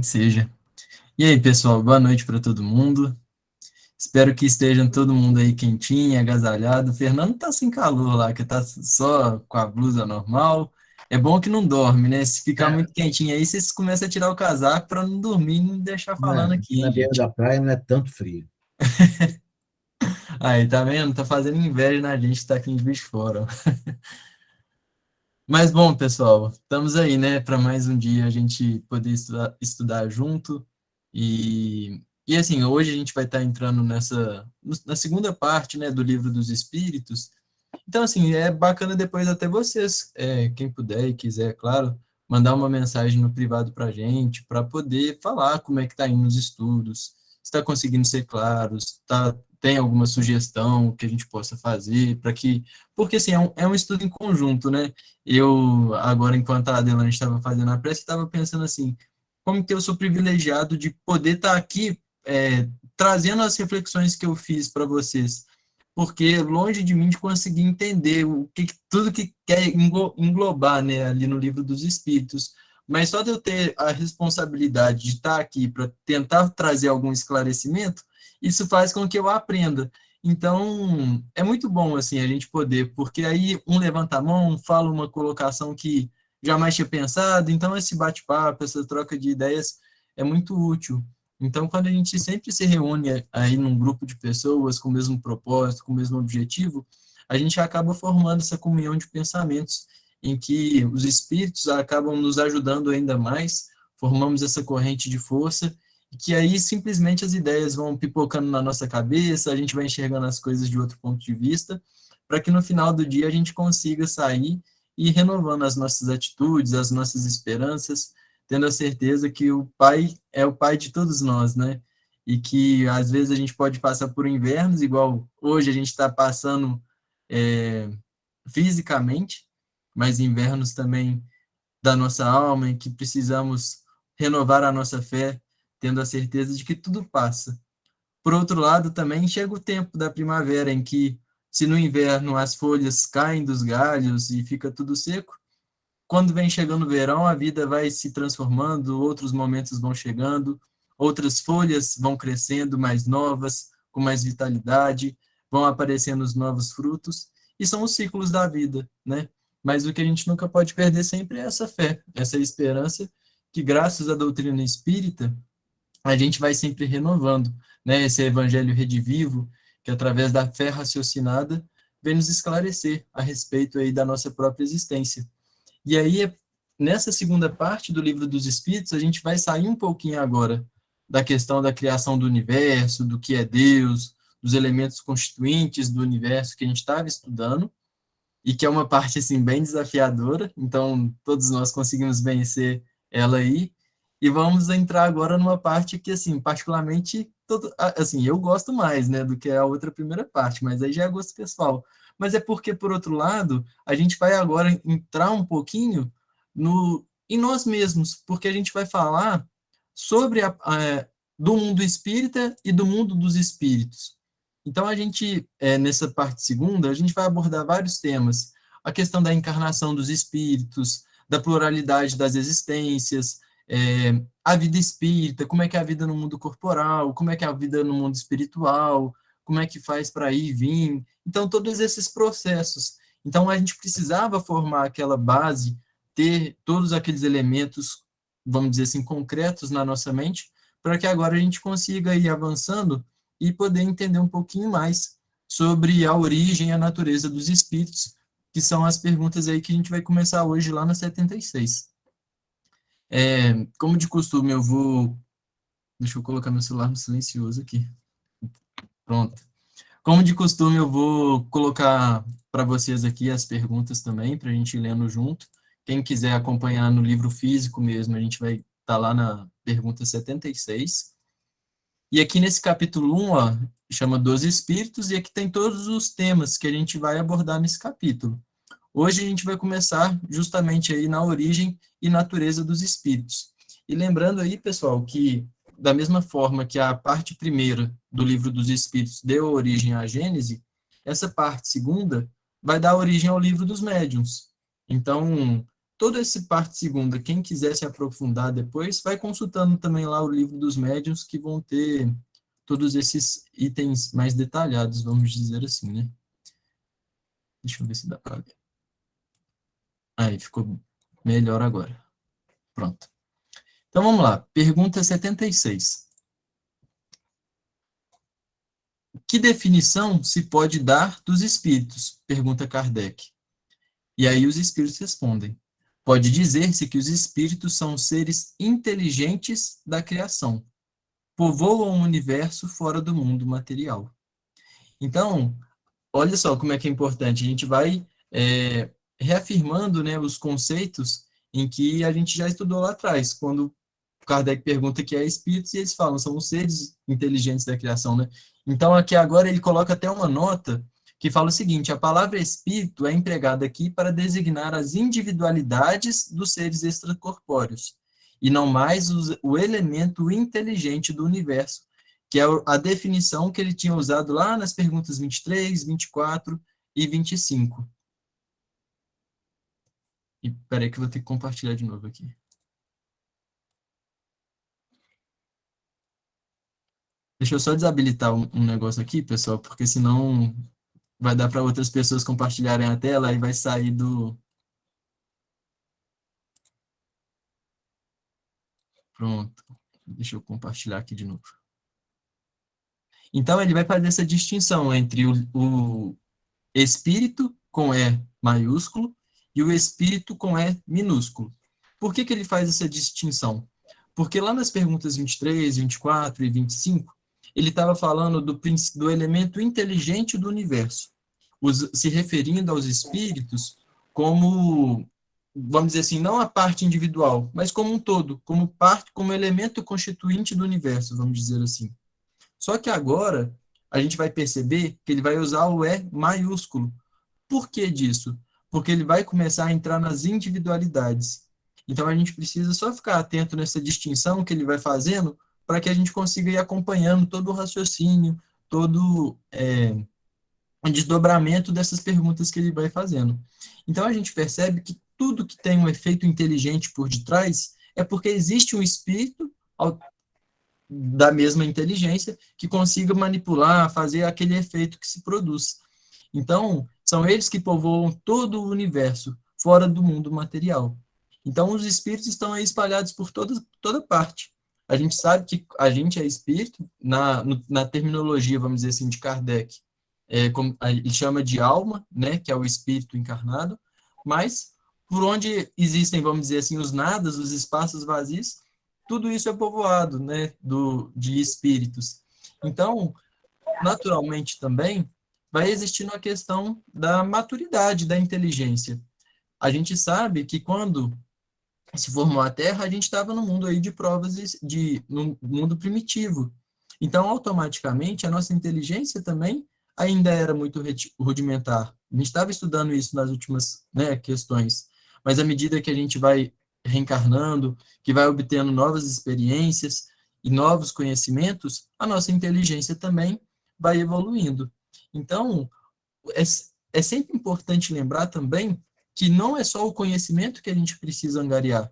Que seja. E aí, pessoal, boa noite para todo mundo. Espero que estejam todo mundo aí quentinho, agasalhado. O Fernando tá sem calor lá, que tá só com a blusa normal. É bom que não dorme, né? Se ficar É, muito quentinho aí, vocês começam a tirar o casaco para não dormir e não deixar falando né? aqui, Aqui hein, na beira gente? da praia não é tanto frio. Aí, tá vendo? Tá fazendo inveja na gente que tá aqui em Juiz de Fora. Ó. Mas bom, pessoal, estamos aí, né, para mais um dia a gente poder estudar junto. E assim, hoje a gente vai estar entrando na segunda parte, né, do Livro dos Espíritos. Então, assim, é bacana depois até vocês, quem puder e quiser, claro, mandar uma mensagem no privado para a gente, para poder falar como é que está indo os estudos, se está conseguindo ser claro, se tem alguma sugestão que a gente possa fazer, porque assim, é um estudo em conjunto, né? Eu, agora, enquanto a Adelante estava fazendo a prece, estava pensando assim, como que eu sou privilegiado de poder estar aqui, trazendo as reflexões que eu fiz para vocês, porque longe de mim de conseguir entender tudo que quer englobar, né, ali no Livro dos Espíritos, mas só de eu ter a responsabilidade de estar aqui para tentar trazer algum esclarecimento, isso faz com que eu aprenda. Então, é muito bom assim a gente poder, porque aí um levanta a mão, fala uma colocação que jamais tinha pensado, então esse bate-papo, essa troca de ideias é muito útil. Então, quando a gente sempre se reúne aí num grupo de pessoas com o mesmo propósito, com o mesmo objetivo, a gente acaba formando essa comunhão de pensamentos em que os espíritos acabam nos ajudando ainda mais, formamos essa corrente de força, e que aí simplesmente as ideias vão pipocando na nossa cabeça, a gente vai enxergando as coisas de outro ponto de vista, para que no final do dia a gente consiga sair e renovando as nossas atitudes, as nossas esperanças, tendo a certeza que o Pai é o Pai de todos nós, né? E que às vezes a gente pode passar por invernos, igual hoje a gente está passando é, fisicamente, mas invernos também da nossa alma, em que precisamos renovar a nossa fé, tendo a certeza de que tudo passa. Por outro lado, também chega o tempo da primavera, em que, se no inverno as folhas caem dos galhos e fica tudo seco, quando vem chegando o verão, a vida vai se transformando, outros momentos vão chegando, outras folhas vão crescendo mais novas, com mais vitalidade, vão aparecendo os novos frutos, e são os ciclos da vida, né? Mas o que a gente nunca pode perder sempre é essa fé, essa esperança, que graças à doutrina espírita, a gente vai sempre renovando, né? Esse evangelho redivivo, que através da fé raciocinada, vem nos esclarecer a respeito aí da nossa própria existência. E aí, nessa segunda parte do Livro dos Espíritos, a gente vai sair um pouquinho agora da questão da criação do universo, do que é Deus, dos elementos constituintes do universo que a gente estava estudando, e que é uma parte assim bem desafiadora, então todos nós conseguimos vencer ela aí. E vamos entrar agora numa parte que assim, particularmente assim, eu gosto mais, né, do que a outra primeira parte, mas aí já é gosto pessoal. Mas é porque por outro lado, a gente vai agora entrar um pouquinho no em nós mesmos, porque a gente vai falar sobre do mundo espírita e do mundo dos espíritos. Então, a gente, nessa parte segunda, a gente vai abordar vários temas. A questão da encarnação dos espíritos, da pluralidade das existências, a vida espírita, como é que é a vida no mundo corporal, como é que é a vida no mundo espiritual, como é que faz para ir e vir. Então, todos esses processos. Então, a gente precisava formar aquela base, ter todos aqueles elementos, vamos dizer assim, concretos na nossa mente, para que agora a gente consiga ir avançando e poder entender um pouquinho mais sobre a origem e a natureza dos espíritos, que são as perguntas aí que a gente vai começar hoje lá na 76. Como de costume, eu vou. Deixa eu colocar meu celular no silencioso aqui. Pronto. Como de costume, eu vou colocar para vocês aqui as perguntas também, para a gente ir lendo junto. Quem quiser acompanhar no livro físico mesmo, a gente vai estar lá na pergunta 76. E aqui nesse capítulo 1, ó, chama Dos Espíritos, e aqui tem todos os temas que a gente vai abordar nesse capítulo. Hoje a gente vai começar justamente aí na origem e natureza dos espíritos. E lembrando aí, pessoal, que da mesma forma que a parte primeira do livro dos Espíritos deu origem à Gênese, essa parte segunda vai dar origem ao livro dos Médiuns. Então, toda essa parte segunda, quem quiser se aprofundar depois, vai consultando também lá o livro dos médiuns, que vão ter todos esses itens mais detalhados, vamos dizer assim, né? Deixa eu ver se dá para ver. Aí, ficou melhor agora. Pronto. Então, vamos lá. Pergunta 76. Que definição se pode dar dos espíritos? Pergunta Kardec. E aí os espíritos respondem. Pode dizer-se que os espíritos são seres inteligentes da criação, povoam o universo fora do mundo material. Então, olha só como é que é importante. A gente vai reafirmando, né, os conceitos em que a gente já estudou lá atrás, quando Kardec pergunta o que é espíritos e eles falam, são os seres inteligentes da criação, né? Então, aqui agora ele coloca até uma nota que fala o seguinte: a palavra espírito é empregada aqui para designar as individualidades dos seres extracorpóreos, e não mais o elemento inteligente do universo, que é a definição que ele tinha usado lá nas perguntas 23, 24 e 25. E peraí que eu vou ter que compartilhar de novo aqui. Deixa eu só desabilitar um negócio aqui, pessoal, porque senão vai dar para outras pessoas compartilharem a tela e vai sair do. Pronto. Deixa eu compartilhar aqui de novo. Então, ele vai fazer essa distinção entre o espírito com E maiúsculo e o espírito com E minúsculo. Por que que ele faz essa distinção? Porque lá nas perguntas 23, 24 e 25, ele estava falando do elemento inteligente do universo, se referindo aos espíritos como, vamos dizer assim, não a parte individual, mas como um todo, como parte, como elemento constituinte do universo, vamos dizer assim. Só que agora a gente vai perceber que ele vai usar o E maiúsculo. Por que disso? Porque ele vai começar a entrar nas individualidades. Então a gente precisa só ficar atento nessa distinção que ele vai fazendo para que a gente consiga ir acompanhando todo o raciocínio, todo o desdobramento dessas perguntas que ele vai fazendo. Então a gente percebe que tudo que tem um efeito inteligente por detrás é porque existe um espírito da mesma inteligência que consiga manipular, fazer aquele efeito que se produz. Então, são eles que povoam todo o universo, fora do mundo material. Então, os espíritos estão aí espalhados por toda parte. A gente sabe que a gente é espírito, na terminologia, vamos dizer assim, de Kardec, como, ele chama de alma, né, que é o espírito encarnado, mas por onde existem, vamos dizer assim, os nadas, os espaços vazios, tudo isso é povoado, né, de espíritos. Então, naturalmente também, vai existindo a questão da maturidade da inteligência. A gente sabe que quando se formou a Terra, a gente estava no mundo aí de provas no mundo primitivo. Então, automaticamente, a nossa inteligência também ainda era muito rudimentar. A gente estava estudando isso nas últimas, né, questões, mas à medida que a gente vai reencarnando, que vai obtendo novas experiências e novos conhecimentos, a nossa inteligência também vai evoluindo. Então, é, é sempre importante lembrar também que não é só o conhecimento que a gente precisa angariar.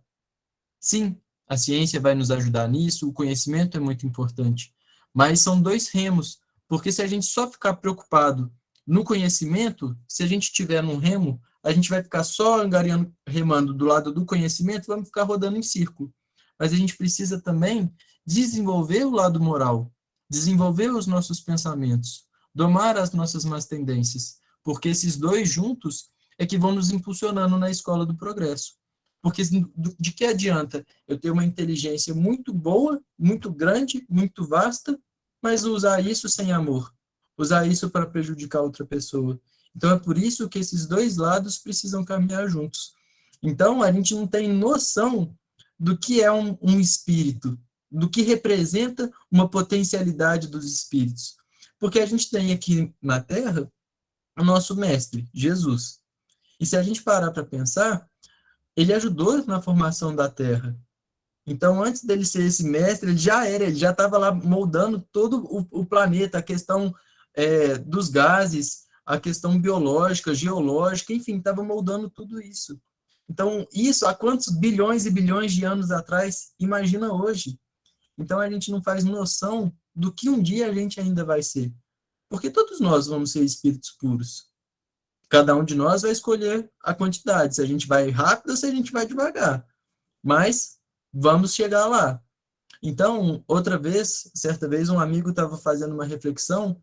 Sim, a ciência vai nos ajudar nisso, o conhecimento é muito importante, mas são dois remos, porque se a gente só ficar preocupado no conhecimento, se a gente tiver num remo, a gente vai ficar só angariando, remando do lado do conhecimento, vamos ficar rodando em círculo. Mas a gente precisa também desenvolver o lado moral, desenvolver os nossos pensamentos, domar as nossas más tendências, porque esses dois juntos é que vão nos impulsionando na escola do progresso. Porque de que adianta eu ter uma inteligência muito boa, muito grande, muito vasta, mas usar isso sem amor, usar isso para prejudicar outra pessoa. Então é por isso que esses dois lados precisam caminhar juntos. Então a gente não tem noção do que é um espírito, do que representa uma potencialidade dos espíritos. Porque a gente tem aqui na Terra o nosso mestre, Jesus. E se a gente parar para pensar, ele ajudou na formação da Terra. Então, antes dele ser esse mestre, ele já estava lá moldando todo o planeta, a questão dos gases, a questão biológica, geológica, enfim, estava moldando tudo isso. Então, isso há quantos bilhões e bilhões de anos atrás? Imagina hoje. Então, a gente não faz noção do que um dia a gente ainda vai ser. Porque todos nós vamos ser espíritos puros. Cada um de nós vai escolher a quantidade, se a gente vai rápido ou se a gente vai devagar. Mas vamos chegar lá. Então, outra vez, certa vez, um amigo estava fazendo uma reflexão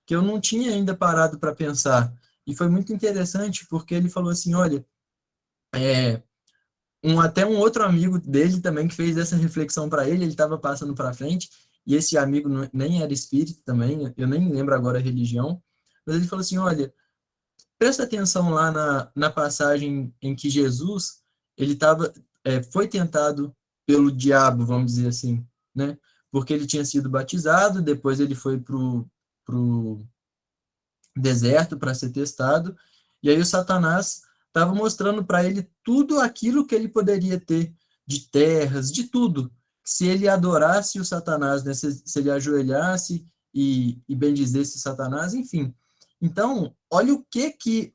que eu não tinha ainda parado para pensar. E foi muito interessante, porque ele falou assim: olha, até um outro amigo dele também que fez essa reflexão para ele estava passando para frente, e esse amigo nem era espírita também, eu nem lembro agora a religião, mas ele falou assim: olha, presta atenção lá na passagem em que Jesus ele foi tentado pelo diabo, vamos dizer assim, né? Porque ele tinha sido batizado, depois ele foi pro deserto para ser testado, e aí o Satanás estava mostrando para ele tudo aquilo que ele poderia ter de terras, de tudo. Se ele adorasse o Satanás, né? Se ele ajoelhasse e bendizesse Satanás, enfim. Então, olha o que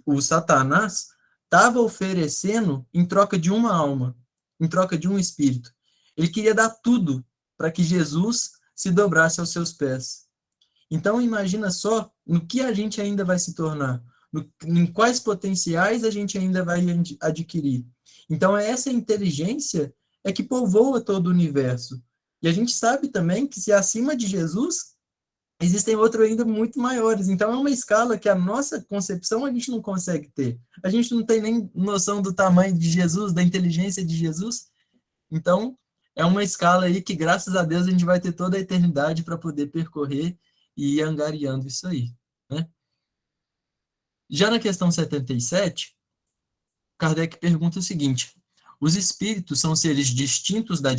o Satanás estava oferecendo em troca de uma alma, em troca de um espírito. Ele queria dar tudo para que Jesus se dobrasse aos seus pés. Então, imagina só no que a gente ainda vai se tornar, em quais potenciais a gente ainda vai adquirir. Então, essa inteligência é que povoa todo o universo. E a gente sabe também que se acima de Jesus existem outros ainda muito maiores. Então, é uma escala que a nossa concepção a gente não consegue ter. A gente não tem nem noção do tamanho de Jesus, da inteligência de Jesus. Então, é uma escala aí que, graças a Deus, a gente vai ter toda a eternidade para poder percorrer e ir angariando isso aí, né? Já na questão 77, Kardec pergunta o seguinte: os espíritos são seres distintos da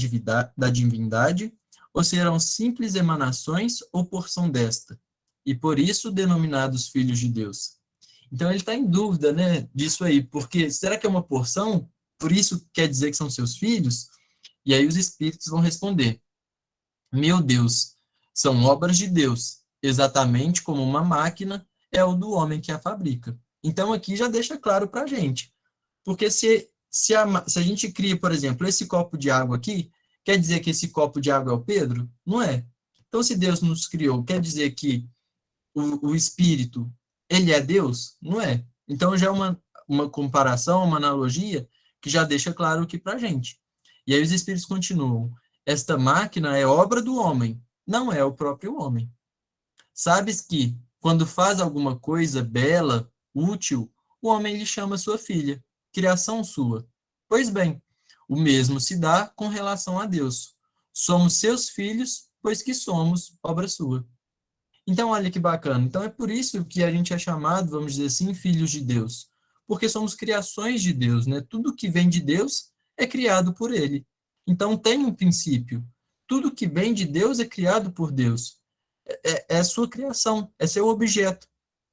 divindade ou serão simples emanações ou porção desta, e por isso denominados filhos de Deus? Então ele está em dúvida, né, disso aí, porque será que é uma porção? Por isso quer dizer que são seus filhos? E aí os espíritos vão responder: meu Deus, são obras de Deus, exatamente como uma máquina é o do homem que a fabrica. Então aqui já deixa claro para a gente. Porque se a gente cria, por exemplo, esse copo de água aqui, quer dizer que esse copo de água é o Pedro? Não é. Então, se Deus nos criou, quer dizer que o Espírito, ele é Deus? Não é. Então, já é uma comparação, uma analogia, que já deixa claro aqui para a gente. E aí os Espíritos continuam. Esta máquina é obra do homem, não é o próprio homem. Sabes que, quando faz alguma coisa bela, útil, o homem lhe chama sua filha, criação sua. Pois bem, o mesmo se dá com relação a Deus. Somos seus filhos, pois que somos obra sua. Então, olha que bacana. Então, é por isso que a gente é chamado, vamos dizer assim, filhos de Deus. Porque somos criações de Deus, né? Tudo que vem de Deus é criado por Ele. Então, tem um princípio. Tudo que vem de Deus é criado por Deus. É sua criação, é seu objeto.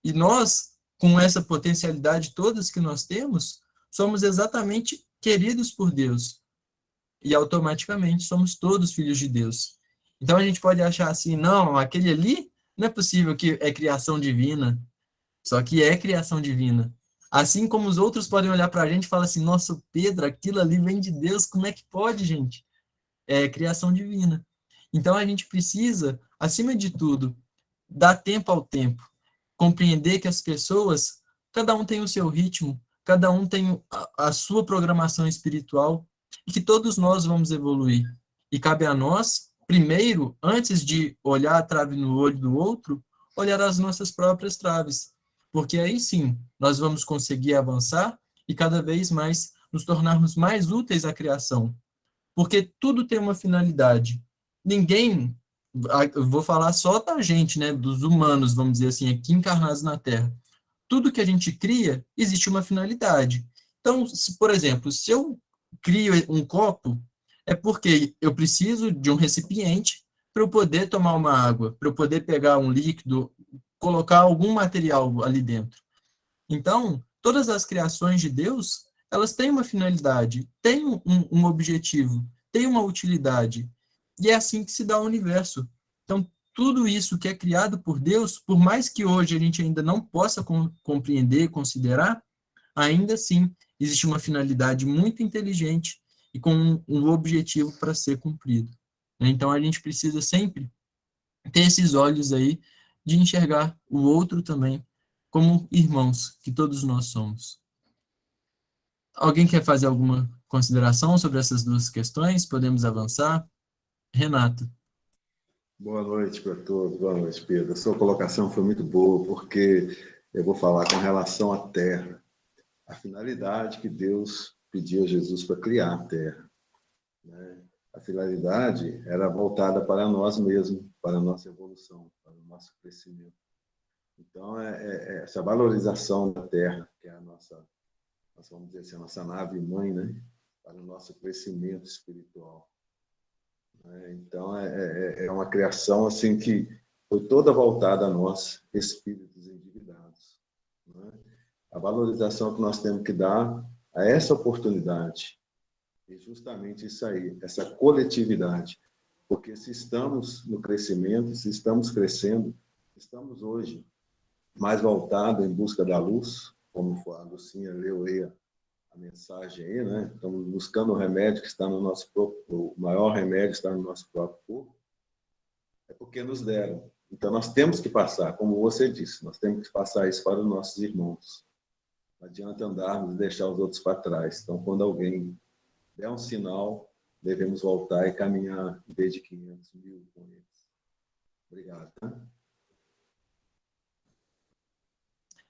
E nós, com essa potencialidade todas que nós temos, somos exatamente queridos por Deus. E automaticamente somos todos filhos de Deus. Então a gente pode achar assim, não, aquele ali não é possível que é criação divina. Só que é criação divina. Assim como os outros podem olhar para a gente e falar assim, nossa, Pedro, aquilo ali vem de Deus, como é que pode, gente? É criação divina. Então a gente precisa, acima de tudo, dar tempo ao tempo, compreender que as pessoas, cada um tem o seu ritmo, cada um tem a sua programação espiritual e que todos nós vamos evoluir. E cabe a nós, primeiro, antes de olhar a trave no olho do outro, olhar as nossas próprias traves, porque aí sim nós vamos conseguir avançar e cada vez mais nos tornarmos mais úteis à criação, porque tudo tem uma finalidade. Ninguém, eu vou falar só da gente, né, dos humanos, vamos dizer assim, aqui encarnados na Terra. Tudo que a gente cria, existe uma finalidade. Então, por exemplo, se eu crio um copo, é porque eu preciso de um recipiente para eu poder tomar uma água, para eu poder pegar um líquido, colocar algum material ali dentro. Então, todas as criações de Deus, elas têm uma finalidade, têm um objetivo, têm uma utilidade. E é assim que se dá o universo. Então, tudo isso que é criado por Deus, por mais que hoje a gente ainda não possa compreender, considerar, ainda assim existe uma finalidade muito inteligente e com um objetivo para ser cumprido. Então, a gente precisa sempre ter esses olhos aí de enxergar o outro também como irmãos, que todos nós somos. Alguém quer fazer alguma consideração sobre essas duas questões? Podemos avançar? Renato. Boa noite para todos. Boa noite, Pedro. A sua colocação foi muito boa, porque eu vou falar com relação à terra. A finalidade que Deus pediu a Jesus para criar a terra, né? A finalidade era voltada para nós mesmos, para a nossa evolução, para o nosso crescimento. Então, essa valorização da terra, que é a nossa, nós vamos dizer assim, a nossa nave-mãe, né? Para o nosso crescimento espiritual. Então, é uma criação assim que foi toda voltada a nós, espíritos endividados, né? A valorização que nós temos que dar a essa oportunidade, e justamente isso aí, essa coletividade. Porque se estamos no crescimento, se estamos crescendo, estamos hoje mais voltados em busca da luz, como a Lucinha leu aí a mensagem aí, né? Estamos buscando o remédio que está no nosso corpo, o maior remédio está no nosso próprio corpo, é porque nos deram. Então, nós temos que passar, como você disse, nós temos que passar isso para os nossos irmãos. Não adianta andarmos e deixar os outros para trás. Então, quando alguém der um sinal, devemos voltar e caminhar em vez de 500 mil com eles. Obrigado. Tá?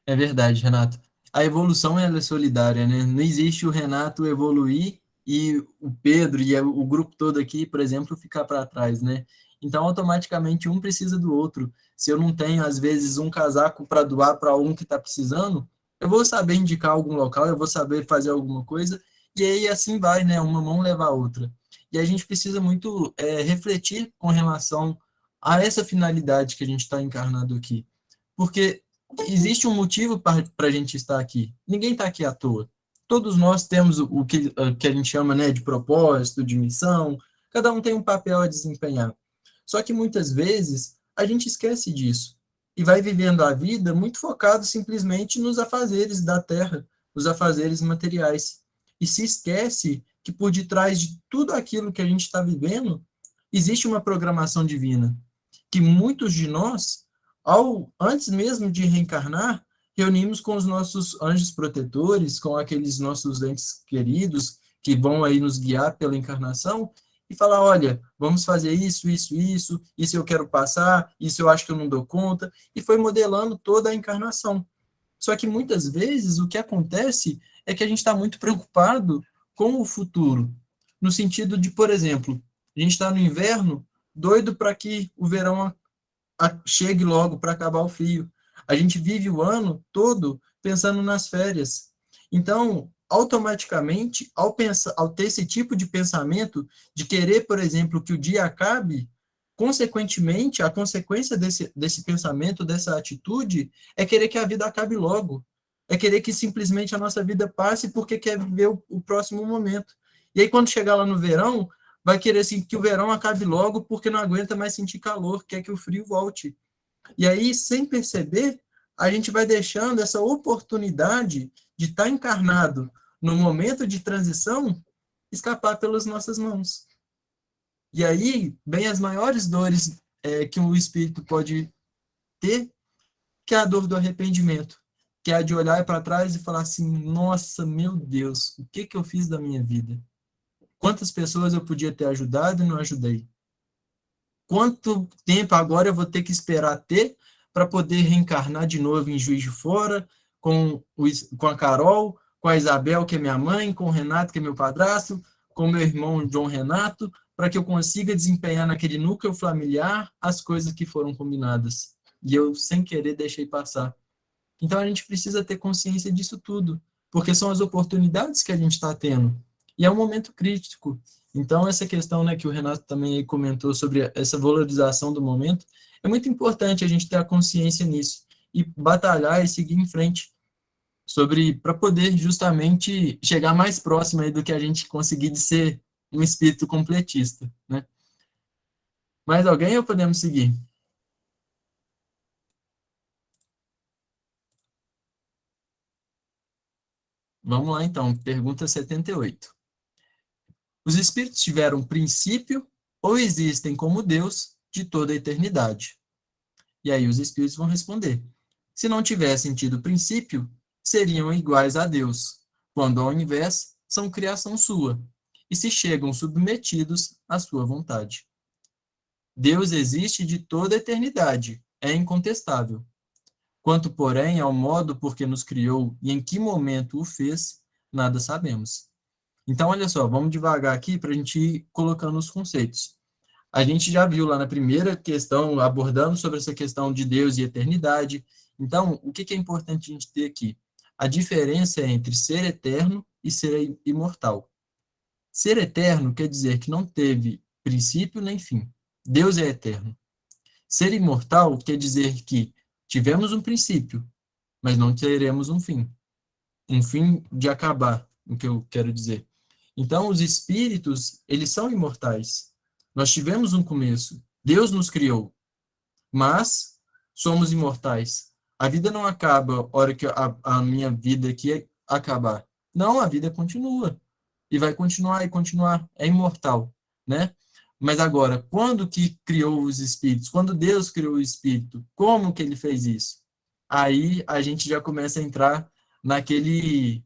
É verdade, Renato. A evolução ela é solidária, né? Não existe o Renato evoluir e o Pedro e o grupo todo aqui, por exemplo, ficar para trás, né? Então, automaticamente, um precisa do outro. Se eu não tenho, às vezes, um casaco para doar para um que está precisando, eu vou saber indicar algum local, eu vou saber fazer alguma coisa, e aí assim vai, né? Uma mão leva a outra. E a gente precisa muito refletir com relação a essa finalidade que a gente está encarnado aqui. Porque existe um motivo para a gente estar aqui. Ninguém está aqui à toa. Todos nós temos que a gente chama, né, de propósito, de missão. Cada um tem um papel a desempenhar. Só que muitas vezes a gente esquece disso e vai vivendo a vida muito focado simplesmente nos afazeres da terra, nos afazeres materiais. E se esquece que por detrás de tudo aquilo que a gente está vivendo existe uma programação divina, que muitos de nós antes mesmo de reencarnar, reunimos com os nossos anjos protetores, com aqueles nossos entes queridos que vão aí nos guiar pela encarnação e falar, olha, vamos fazer isso eu quero passar, isso eu acho que eu não dou conta, e foi modelando toda a encarnação. Só que muitas vezes o que acontece é que a gente está muito preocupado com o futuro, no sentido de, por exemplo, a gente está no inverno, doido para que o verão chegue logo para acabar o frio. A gente vive o ano todo pensando nas férias. Então, automaticamente, ao ter esse tipo de pensamento, de querer, por exemplo, que o dia acabe, consequentemente, a consequência desse pensamento, dessa atitude, é querer que a vida acabe logo. É querer que simplesmente a nossa vida passe porque quer viver o próximo momento. E aí, quando chegar lá no verão, vai querer assim, que o verão acabe logo porque não aguenta mais sentir calor, quer que o frio volte. E aí, sem perceber, a gente vai deixando essa oportunidade de estar encarnado no momento de transição escapar pelas nossas mãos. E aí, vem as maiores dores que o espírito pode ter, que é a dor do arrependimento, que é a de olhar para trás e falar assim, nossa, meu Deus, o que eu fiz da minha vida? Quantas pessoas eu podia ter ajudado e não ajudei? Quanto tempo agora eu vou ter que esperar ter para poder reencarnar de novo em Juiz de Fora, com a Carol, com a Isabel, que é minha mãe, com o Renato, que é meu padrasto, com meu irmão João Renato, para que eu consiga desempenhar naquele núcleo familiar as coisas que foram combinadas. E eu, sem querer, deixei passar. Então a gente precisa ter consciência disso tudo, porque são as oportunidades que a gente está tendo. E é um momento crítico. Então essa questão, né, que o Renato também comentou sobre essa valorização do momento, é muito importante a gente ter a consciência nisso e batalhar e seguir em frente sobre para poder justamente chegar mais próximo aí do que a gente conseguir de ser um espírito completista, né? Mais alguém ou podemos seguir? Vamos lá, então. Pergunta 78. Os espíritos tiveram princípio ou existem como Deus de toda a eternidade? E aí os espíritos vão responder. Se não tivessem tido princípio, seriam iguais a Deus, quando ao invés são criação sua, e se chegam submetidos à sua vontade. Deus existe de toda a eternidade, é incontestável. Quanto, porém, ao modo por que nos criou e em que momento o fez, nada sabemos. Então, olha só, vamos devagar aqui para a gente ir colocando os conceitos. A gente já viu lá na primeira questão, abordando sobre essa questão de Deus e eternidade. Então, o que é importante a gente ter aqui? A diferença é entre ser eterno e ser imortal. Ser eterno quer dizer que não teve princípio nem fim. Deus é eterno. Ser imortal quer dizer que tivemos um princípio, mas não teremos um fim. Um fim de acabar, o que eu quero dizer. Então, os espíritos, eles são imortais. Nós tivemos um começo. Deus nos criou, mas somos imortais. A vida não acaba a hora que a minha vida aqui acabar. Não, a vida continua. E vai continuar e continuar. É imortal, né? Mas agora, quando que criou os espíritos? Quando Deus criou o espírito? Como que ele fez isso? Aí a gente já começa a entrar naquele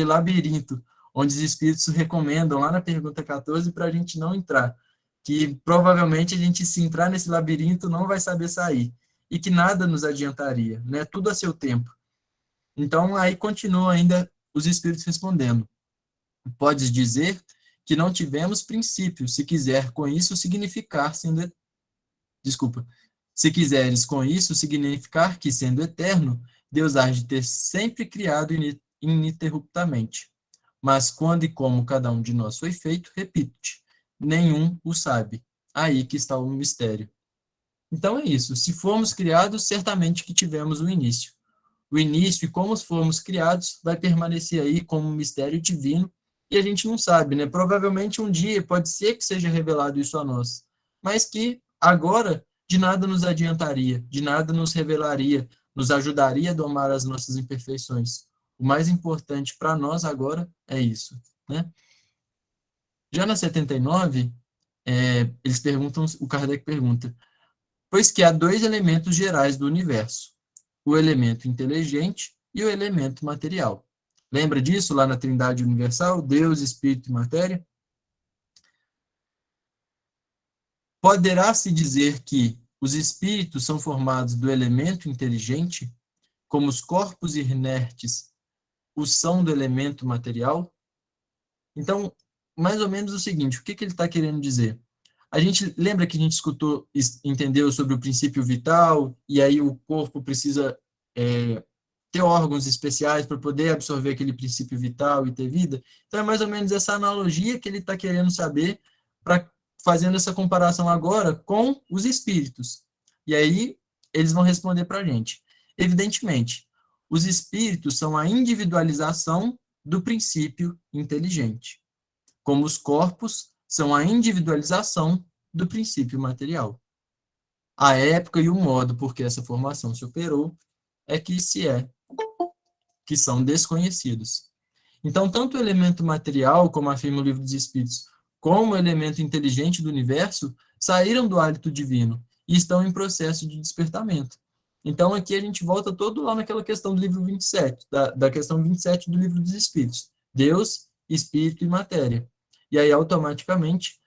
labirinto, onde os espíritos recomendam, lá na pergunta 14, para a gente não entrar. Que provavelmente a gente, se entrar nesse labirinto, não vai saber sair. E que nada nos adiantaria, né? Tudo a seu tempo. Então, aí continua ainda os espíritos respondendo. Podes dizer que não tivemos princípio, se quiser com isso significar sendo... Desculpa. Se quiseres com isso significar que, sendo eterno, Deus há de ter sempre criado ininterruptamente. Mas quando e como cada um de nós foi feito, repito-te, nenhum o sabe. Aí que está o mistério. Então é isso. Se fomos criados, certamente que tivemos o início. O início e como fomos criados vai permanecer aí como um mistério divino e a gente não sabe, né? Provavelmente um dia pode ser que seja revelado isso a nós, mas que agora de nada nos adiantaria, de nada nos revelaria, nos ajudaria a domar as nossas imperfeições. O mais importante para nós agora é isso, né? Já na 79, eles perguntam, o Kardec pergunta, pois que há dois elementos gerais do universo, o elemento inteligente e o elemento material. Lembra disso lá na Trindade Universal, Deus, Espírito e Matéria? Poderá-se dizer que os espíritos são formados do elemento inteligente, como os corpos inertes o são do elemento material? Então, mais ou menos o seguinte, o que ele está querendo dizer? A gente lembra que a gente escutou, entendeu sobre o princípio vital, e aí o corpo precisa ter órgãos especiais para poder absorver aquele princípio vital e ter vida? Então é mais ou menos essa analogia que ele está querendo saber, para fazendo essa comparação agora com os espíritos. E aí eles vão responder para a gente. Evidentemente, os espíritos são a individualização do princípio inteligente, como os corpos são a individualização do princípio material. A época e o modo por que essa formação se operou que são desconhecidos. Então, tanto o elemento material, como afirma o Livro dos Espíritos, como o elemento inteligente do universo, saíram do hálito divino e estão em processo de despertamento. Então, aqui a gente volta todo lá naquela questão do livro 27, da questão 27 do Livro dos Espíritos. Deus, Espírito e Matéria. E aí, automaticamente,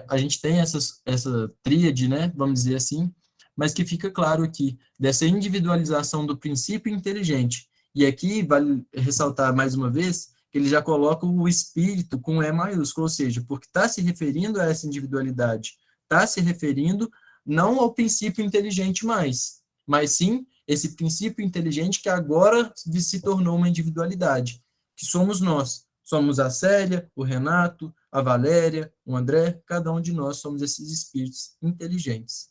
a gente tem essa tríade, né, vamos dizer assim, mas que fica claro aqui, dessa individualização do princípio inteligente. E aqui vale ressaltar mais uma vez que ele já coloca o espírito com E maiúsculo, ou seja, porque está se referindo a essa individualidade, está se referindo não ao princípio inteligente mais, mas sim esse princípio inteligente que agora se tornou uma individualidade, que somos nós. Somos a Célia, o Renato, a Valéria, o André, cada um de nós somos esses espíritos inteligentes.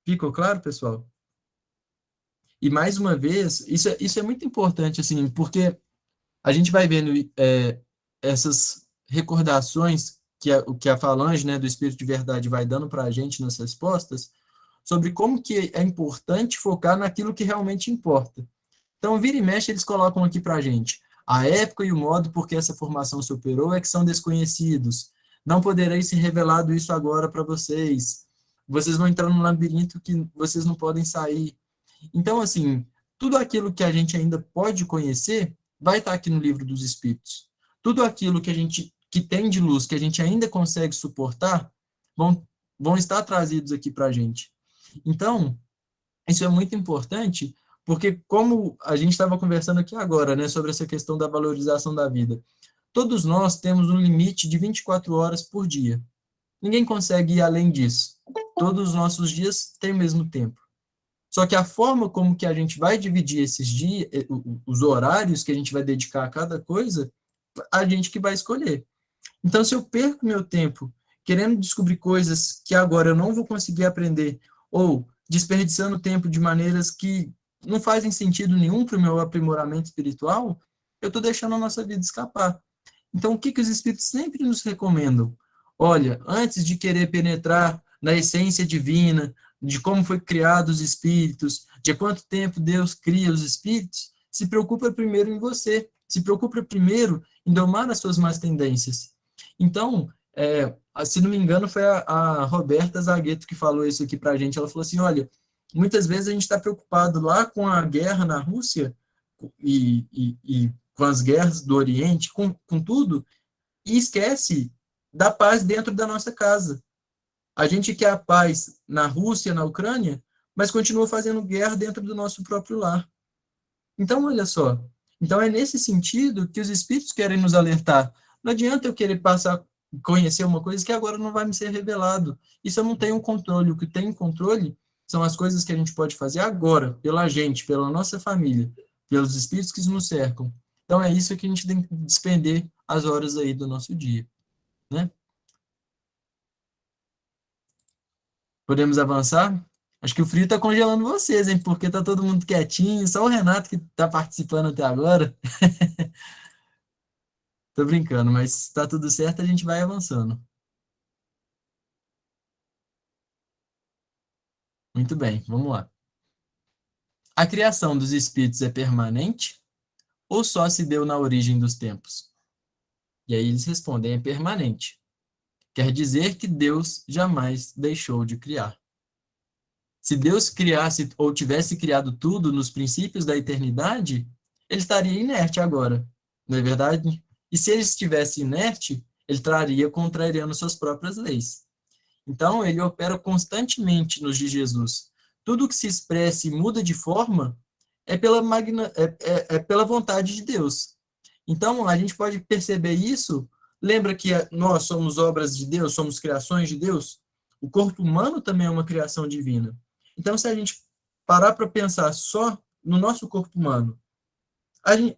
Ficou claro, pessoal? E mais uma vez, isso é muito importante, assim, porque a gente vai vendo essas recordações que a falange, né, do Espírito de Verdade vai dando para a gente nas respostas, sobre como que é importante focar naquilo que realmente importa. Então, vira e mexe, eles colocam aqui para a gente. A época e o modo por que essa formação se operou é que são desconhecidos. Não poderei ser revelado isso agora para vocês. Vocês vão entrar num labirinto que vocês não podem sair. Então, assim, tudo aquilo que a gente ainda pode conhecer vai estar aqui no livro dos Espíritos. Tudo aquilo que a gente que tem de luz, que a gente ainda consegue suportar, vão estar trazidos aqui para a gente. Então, isso é muito importante, porque como a gente estava conversando aqui agora, né, sobre essa questão da valorização da vida, todos nós temos um limite de 24 horas por dia. Ninguém consegue ir além disso. Todos os nossos dias têm o mesmo tempo. Só que a forma como que a gente vai dividir esses dias, os horários que a gente vai dedicar a cada coisa, a gente que vai escolher. Então, se eu perco meu tempo querendo descobrir coisas que agora eu não vou conseguir aprender, ou desperdiçando tempo de maneiras que não fazem sentido nenhum para o meu aprimoramento espiritual, eu estou deixando a nossa vida escapar. Então, o que, que os espíritos sempre nos recomendam? Olha, antes de querer penetrar na essência divina, de como foi criado os espíritos, de há quanto tempo Deus cria os espíritos, se preocupa primeiro em você, se preocupa primeiro em domar as suas más tendências. Então, se não me engano, foi a Roberta Zagueto que falou isso aqui para a gente. Ela falou assim, olha, muitas vezes a gente está preocupado lá com a guerra na Rússia e com as guerras do Oriente, com tudo, e esquece da paz dentro da nossa casa. A gente quer a paz na Rússia, na Ucrânia, mas continua fazendo guerra dentro do nosso próprio lar. Então, olha só. Então, é nesse sentido que os espíritos querem nos alertar. Não adianta eu querer passar, conhecer uma coisa que agora não vai me ser revelado. Isso eu não tenho controle. O que tem controle são as coisas que a gente pode fazer agora, pela gente, pela nossa família, pelos espíritos que nos cercam. Então, é isso que a gente tem que despender as horas aí do nosso dia, né? Podemos avançar? Acho que o frio está congelando vocês, hein? Porque tá todo mundo quietinho, só o Renato que está participando até agora. Tô brincando, mas se tá tudo certo, a gente vai avançando. Muito bem, vamos lá. A criação dos espíritos é permanente ou só se deu na origem dos tempos? E aí eles respondem, é permanente. Quer dizer que Deus jamais deixou de criar. Se Deus criasse ou tivesse criado tudo nos princípios da eternidade, ele estaria inerte agora, não é verdade? E se ele estivesse inerte, ele estaria contrariando suas próprias leis. Então, ele opera constantemente nos de Jesus. Tudo que se expressa e muda de forma é pela vontade de Deus. Então, a gente pode perceber isso. Lembra que nós somos obras de Deus, somos criações de Deus? O corpo humano também é uma criação divina. Então, se a gente parar para pensar só no nosso corpo humano,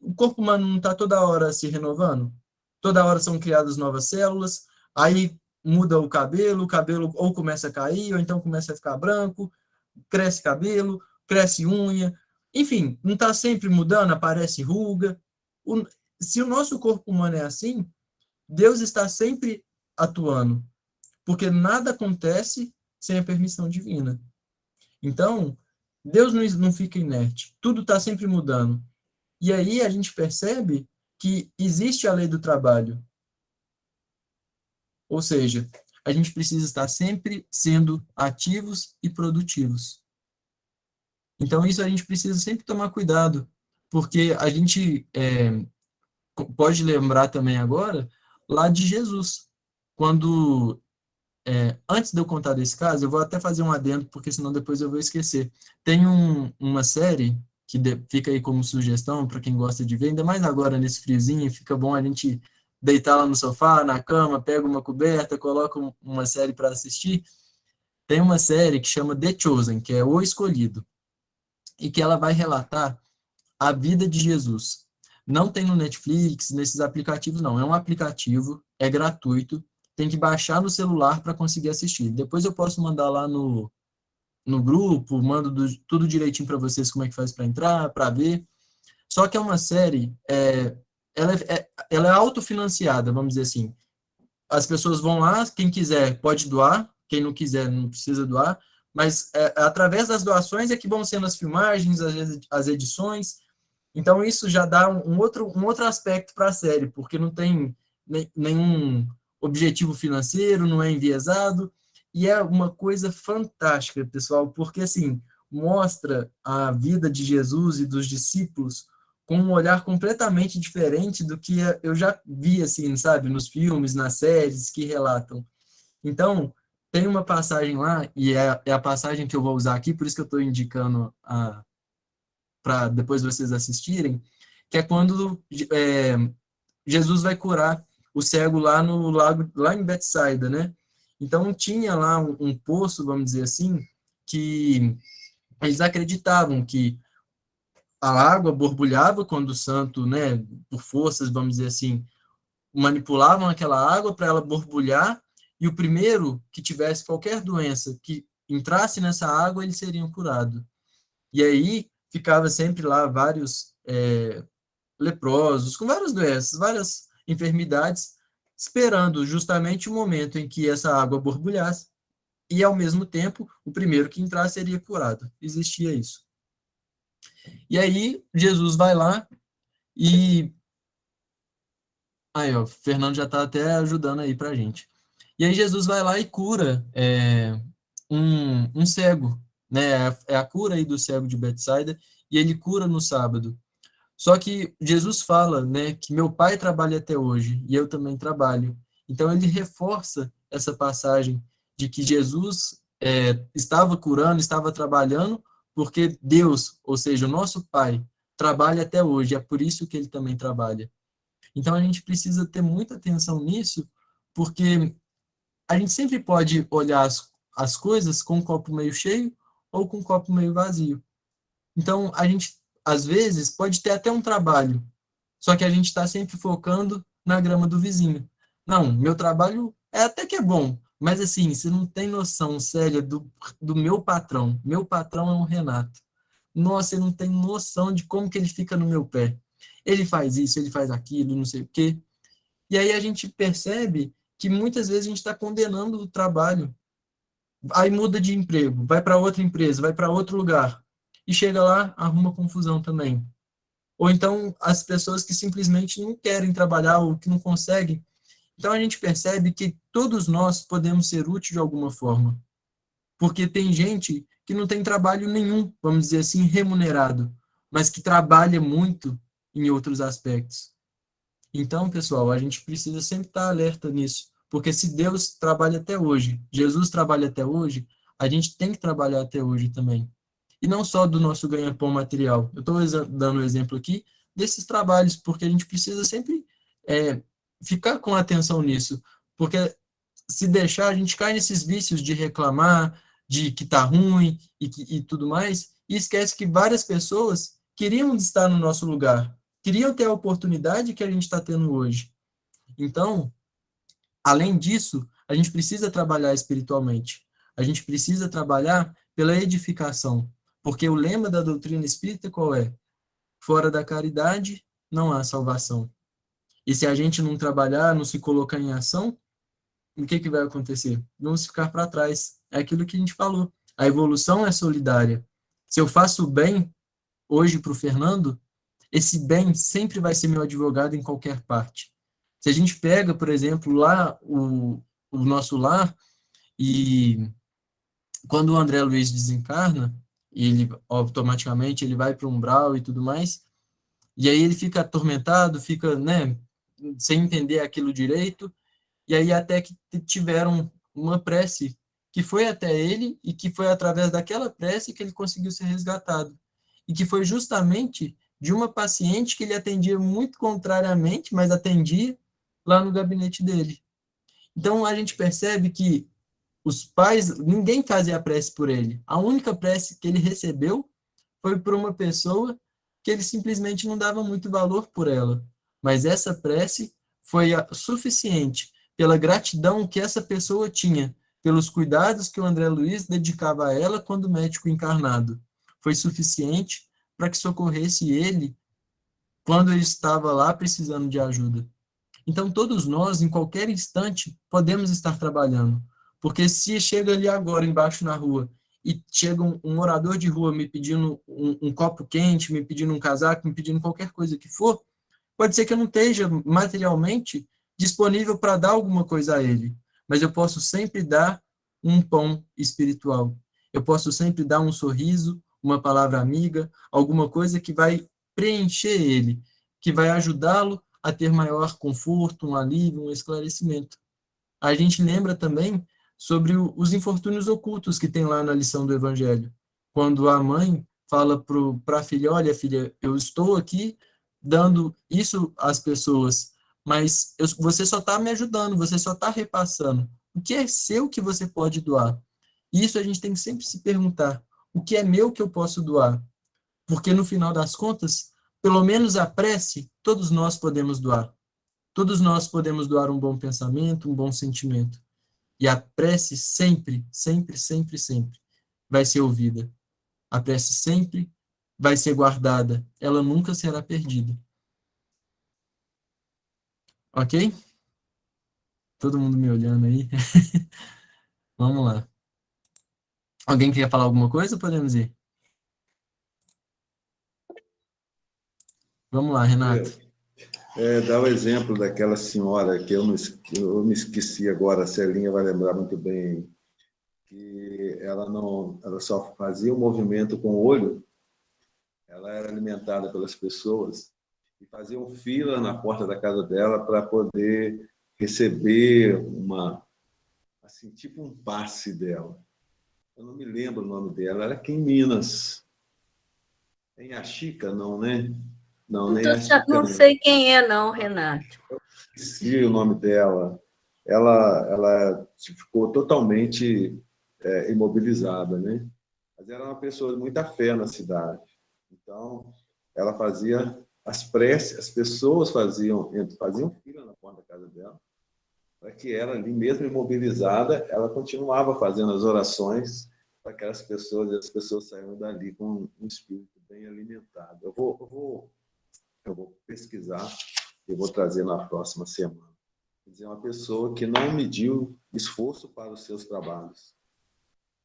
o corpo humano não está toda hora se renovando? Toda hora são criadas novas células, aí muda o cabelo ou começa a cair, ou então começa a ficar branco, cresce cabelo, cresce unha, enfim, não está sempre mudando, aparece ruga. O, se o nosso corpo humano é assim, Deus está sempre atuando, porque nada acontece sem a permissão divina. Então, Deus não fica inerte, tudo está sempre mudando. E aí a gente percebe que existe a lei do trabalho. Ou seja, a gente precisa estar sempre sendo ativos e produtivos. Então, isso a gente precisa sempre tomar cuidado, porque a gente pode lembrar também agora lá de Jesus, quando, antes de eu contar desse caso, eu vou até fazer um adendo, porque senão depois eu vou esquecer. Tem uma série que fica aí como sugestão para quem gosta de ver, ainda mais agora nesse friozinho, fica bom a gente deitar lá no sofá, na cama, pega uma coberta, coloca uma série para assistir. Tem uma série que chama The Chosen, que é O Escolhido, e que ela vai relatar a vida de Jesus. Não tem no Netflix, nesses aplicativos, não. É um aplicativo, é gratuito, tem que baixar no celular para conseguir assistir. Depois eu posso mandar lá no grupo, mando tudo direitinho para vocês como é que faz para entrar, para ver. Só que é uma série, ela é autofinanciada, vamos dizer assim. As pessoas vão lá, quem quiser pode doar, quem não quiser não precisa doar, mas através das doações é que vão sendo as filmagens, as edições. Então, isso já dá um outro aspecto para a série, porque não tem nenhum objetivo financeiro, não é enviesado, e é uma coisa fantástica, pessoal, porque, assim, mostra a vida de Jesus e dos discípulos com um olhar completamente diferente do que eu já vi, assim, sabe, nos filmes, nas séries que relatam. Então, tem uma passagem lá, e é a passagem que eu vou usar aqui, por isso que eu estou indicando para depois vocês assistirem, que é quando Jesus vai curar o cego lá no lago, lá em Betsaida, né? Então, tinha lá um poço, vamos dizer assim, que eles acreditavam que a água borbulhava quando o santo, né, por forças, vamos dizer assim, manipulavam aquela água para ela borbulhar, e o primeiro que tivesse qualquer doença que entrasse nessa água, ele seria curado. E aí ficava sempre lá vários leprosos, com várias doenças, várias enfermidades, esperando justamente o momento em que essa água borbulhasse, e ao mesmo tempo, o primeiro que entrasse seria curado. Existia isso. E aí, Jesus vai lá e aí, ó, o Fernando já está até ajudando aí para a gente. E aí Jesus vai lá e cura um cego, né? É a cura aí do cego de Betsaida, e ele cura no sábado. Só que Jesus fala, né, que meu pai trabalha até hoje e eu também trabalho. Então ele reforça essa passagem de que Jesus estava curando, estava trabalhando, porque Deus, ou seja, o nosso Pai, trabalha até hoje. É por isso que ele também trabalha. Então a gente precisa ter muita atenção nisso, porque a gente sempre pode olhar as coisas com o copo meio cheio ou com o copo meio vazio. Então a gente, às vezes, pode ter até um trabalho, só que a gente está sempre focando na grama do vizinho. Não, meu trabalho é até que é bom, mas assim, você não tem noção, Célia, do meu patrão. Meu patrão é um Renato. Nossa, você não tem noção de como que ele fica no meu pé. Ele faz isso, ele faz aquilo, não sei o quê. E aí a gente percebe que muitas vezes a gente está condenando o trabalho. Aí muda de emprego, vai para outra empresa, vai para outro lugar. E chega lá, arruma confusão também. Ou então as pessoas que simplesmente não querem trabalhar ou que não conseguem. Então a gente percebe que todos nós podemos ser úteis de alguma forma. Porque tem gente que não tem trabalho nenhum, vamos dizer assim, remunerado, mas que trabalha muito em outros aspectos. Então, pessoal, a gente precisa sempre estar alerta nisso, porque se Deus trabalha até hoje, Jesus trabalha até hoje, a gente tem que trabalhar até hoje também. E não só do nosso ganha-pão material. Eu estou dando um exemplo aqui desses trabalhos, porque a gente precisa sempre é, ficar com atenção nisso, porque se deixar, a gente cai nesses vícios de reclamar, de que tá ruim e tudo mais, e esquece que várias pessoas queriam estar no nosso lugar, queriam ter a oportunidade que a gente está tendo hoje. Então, além disso, a gente precisa trabalhar espiritualmente. A gente precisa trabalhar pela edificação, porque o lema da doutrina espírita qual é? Fora da caridade não há salvação. E se a gente não trabalhar, não se colocar em ação, o que vai acontecer? Vamos ficar para trás. É aquilo que a gente falou. A evolução é solidária. Se eu faço o bem hoje para o Fernando, esse bem sempre vai ser meu advogado em qualquer parte. Se a gente pega, por exemplo, lá o nosso lar, e quando o André Luiz desencarna, ele automaticamente ele vai para o umbral e tudo mais, e aí ele fica atormentado, fica, né, sem entender aquilo direito, e aí até que tiveram uma prece que foi até ele e que foi através daquela prece que ele conseguiu ser resgatado. E que foi justamente de uma paciente que ele atendia muito contrariamente, mas atendia lá no gabinete dele. Então a gente percebe que os pais, ninguém fazia a prece por ele. A única prece que ele recebeu foi por uma pessoa que ele simplesmente não dava muito valor por ela. Mas essa prece foi suficiente pela gratidão que essa pessoa tinha, pelos cuidados que o André Luiz dedicava a ela quando médico encarnado. Foi suficiente para que socorresse ele quando ele estava lá precisando de ajuda. Então, todos nós, em qualquer instante, podemos estar trabalhando. Porque se chega ali agora, embaixo na rua, e chega um morador de rua me pedindo um copo quente, me pedindo um casaco, me pedindo qualquer coisa que for, pode ser que eu não esteja materialmente disponível para dar alguma coisa a ele, mas eu posso sempre dar um pão espiritual. Eu posso sempre dar um sorriso, uma palavra amiga, alguma coisa que vai preencher ele, que vai ajudá-lo a ter maior conforto, um alívio, um esclarecimento. A gente lembra também sobre os infortúnios ocultos que tem lá na lição do Evangelho. Quando a mãe fala para a filha, olha, filha, eu estou aqui dando isso às pessoas, mas você só está me ajudando, você só está repassando. O que é seu que você pode doar? Isso a gente tem que sempre se perguntar, o que é meu que eu posso doar? Porque no final das contas, pelo menos a prece, todos nós podemos doar. Todos nós podemos doar um bom pensamento, um bom sentimento. E a prece sempre, sempre, sempre, sempre vai ser ouvida. A prece sempre vai ser guardada. Ela nunca será perdida. Ok? Todo mundo me olhando aí. Vamos lá. Alguém quer falar alguma coisa? Podemos ir. Vamos lá, Renato. Dá o exemplo daquela senhora que eu me esqueci agora, a Celinha vai lembrar muito bem, que ela só fazia o movimento com o olho, ela era alimentada pelas pessoas e faziam fila na porta da casa dela para poder receber assim, tipo um passe dela. Eu não me lembro o nome dela, era aqui em Minas. Em Axica, não, né? Não, nem Axica, Não não. sei quem é, não, Renato. Esqueci o nome dela. Ela ficou totalmente imobilizada, né? Mas era uma pessoa de muita fé na cidade. Então, ela fazia as preces, as pessoas faziam fila na porta da casa dela, para que ela, ali mesmo imobilizada, ela continuava fazendo as orações para aquelas pessoas, e as pessoas saíram dali com um espírito bem alimentado. Eu vou pesquisar e vou trazer na próxima semana. Quer dizer, uma pessoa que não mediu esforço para os seus trabalhos,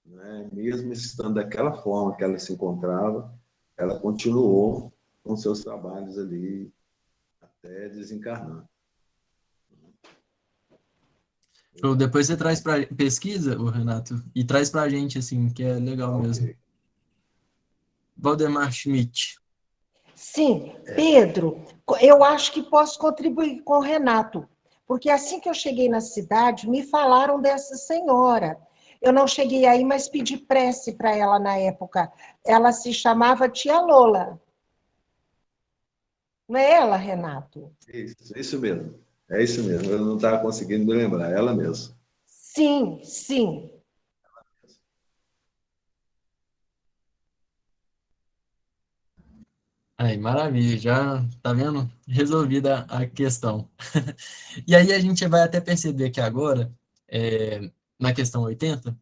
né? Mesmo estando daquela forma que ela se encontrava, ela continuou com seus trabalhos ali até desencarnar. Show. Depois você traz para pesquisa, o Renato, e traz para a gente, assim, que é legal mesmo. Valdemar Schmidt. Sim, Pedro, eu acho que posso contribuir com o Renato, porque assim que eu cheguei na cidade, me falaram dessa senhora. Eu não cheguei aí, mas pedi prece para ela na época. Ela se chamava Tia Lola. Não é ela, Renato? Isso mesmo. É isso mesmo. Eu não estava conseguindo me lembrar. Ela mesma. Sim, sim. Aí, maravilha, já tá vendo? Resolvida a questão. E aí a gente vai até perceber aqui agora, na questão 80,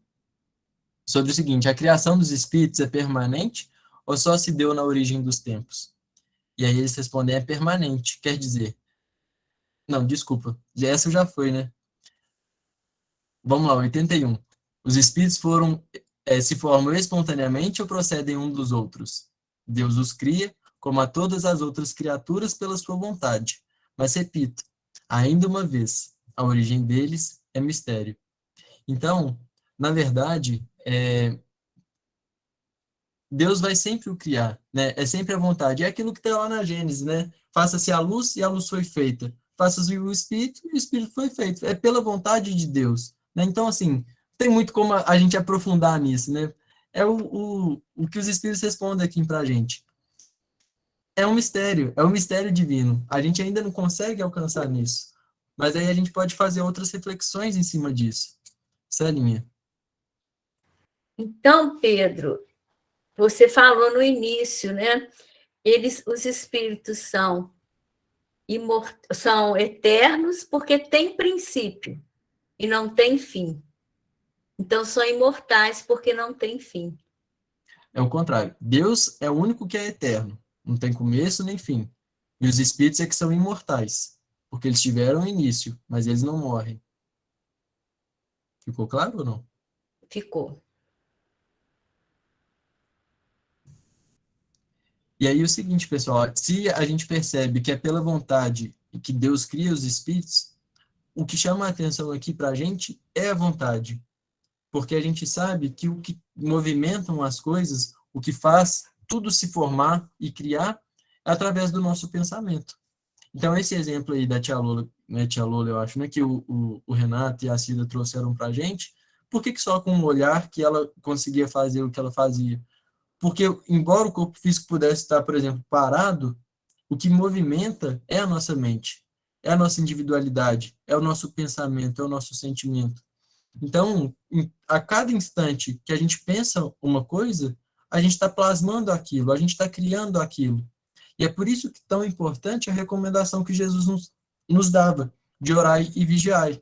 sobre o seguinte: a criação dos espíritos é permanente ou só se deu na origem dos tempos? E aí eles respondem: é permanente, quer dizer. Não, desculpa, essa já foi, né? Vamos lá, 81. Os espíritos se formam espontaneamente ou procedem um dos outros? Deus os cria, como a todas as outras criaturas, pela sua vontade. Mas repito, ainda uma vez, a origem deles é mistério. Então, na verdade, Deus vai sempre o criar, né? É sempre a vontade. É aquilo que está lá na Gênesis, né? Faça-se a luz e a luz foi feita. Faça-se o Espírito e o Espírito foi feito. É pela vontade de Deus, né? Então, assim, tem muito como a gente aprofundar nisso, né? É o que os Espíritos respondem aqui para a gente. É um mistério divino. A gente ainda não consegue alcançar nisso. Mas aí a gente pode fazer outras reflexões em cima disso. Celinha. Então, Pedro, você falou no início, né? Os espíritos são eternos porque têm princípio e não têm fim. Então, são imortais porque não têm fim. É o contrário. Deus é o único que é eterno. Não tem começo nem fim. E os espíritos é que são imortais. Porque eles tiveram um início, mas eles não morrem. Ficou claro ou não? Ficou. E aí o seguinte, pessoal, se a gente percebe que é pela vontade que Deus cria os espíritos, o que chama a atenção aqui para a gente é a vontade, porque a gente sabe que o que movimentam as coisas, o que faz tudo se formar e criar, é através do nosso pensamento. Então, esse exemplo aí da tia Lola, eu acho, né, que o Renato e a Cida trouxeram para a gente, por que só com um olhar que ela conseguia fazer o que ela fazia? Porque, embora o corpo físico pudesse estar, por exemplo, parado, o que movimenta é a nossa mente, é a nossa individualidade, é o nosso pensamento, é o nosso sentimento. Então, a cada instante que a gente pensa uma coisa, a gente está plasmando aquilo, a gente está criando aquilo. E é por isso que é tão importante a recomendação que Jesus nos dava, de orar e vigiar.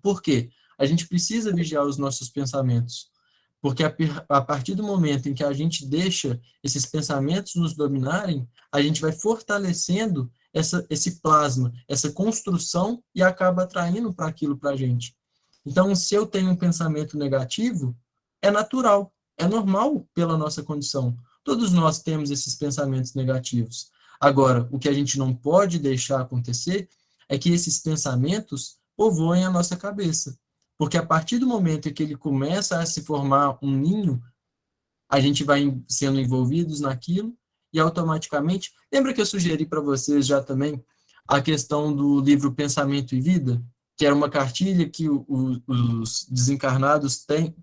Por quê? A gente precisa vigiar os nossos pensamentos. Porque a partir do momento em que a gente deixa esses pensamentos nos dominarem, a gente vai fortalecendo esse plasma, essa construção e acaba atraindo para aquilo para a gente. Então, se eu tenho um pensamento negativo, é natural, é normal pela nossa condição. Todos nós temos esses pensamentos negativos. Agora, o que a gente não pode deixar acontecer é que esses pensamentos povoem a nossa cabeça. Porque a partir do momento em que ele começa a se formar um ninho, a gente vai sendo envolvidos naquilo e automaticamente. Lembra que eu sugeri para vocês já também a questão do livro Pensamento e Vida, que era uma cartilha que os desencarnados têm,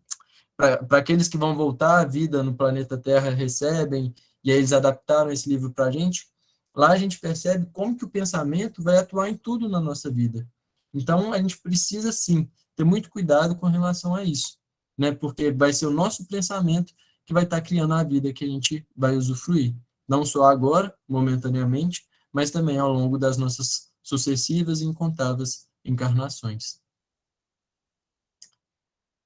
para aqueles que vão voltar à vida no planeta Terra recebem, e aí eles adaptaram esse livro para a gente. Lá a gente percebe como que o pensamento vai atuar em tudo na nossa vida. Então, a gente precisa, sim, ter muito cuidado com relação a isso, né? Porque vai ser o nosso pensamento que vai estar criando a vida que a gente vai usufruir. Não só agora, momentaneamente, mas também ao longo das nossas sucessivas e incontáveis encarnações.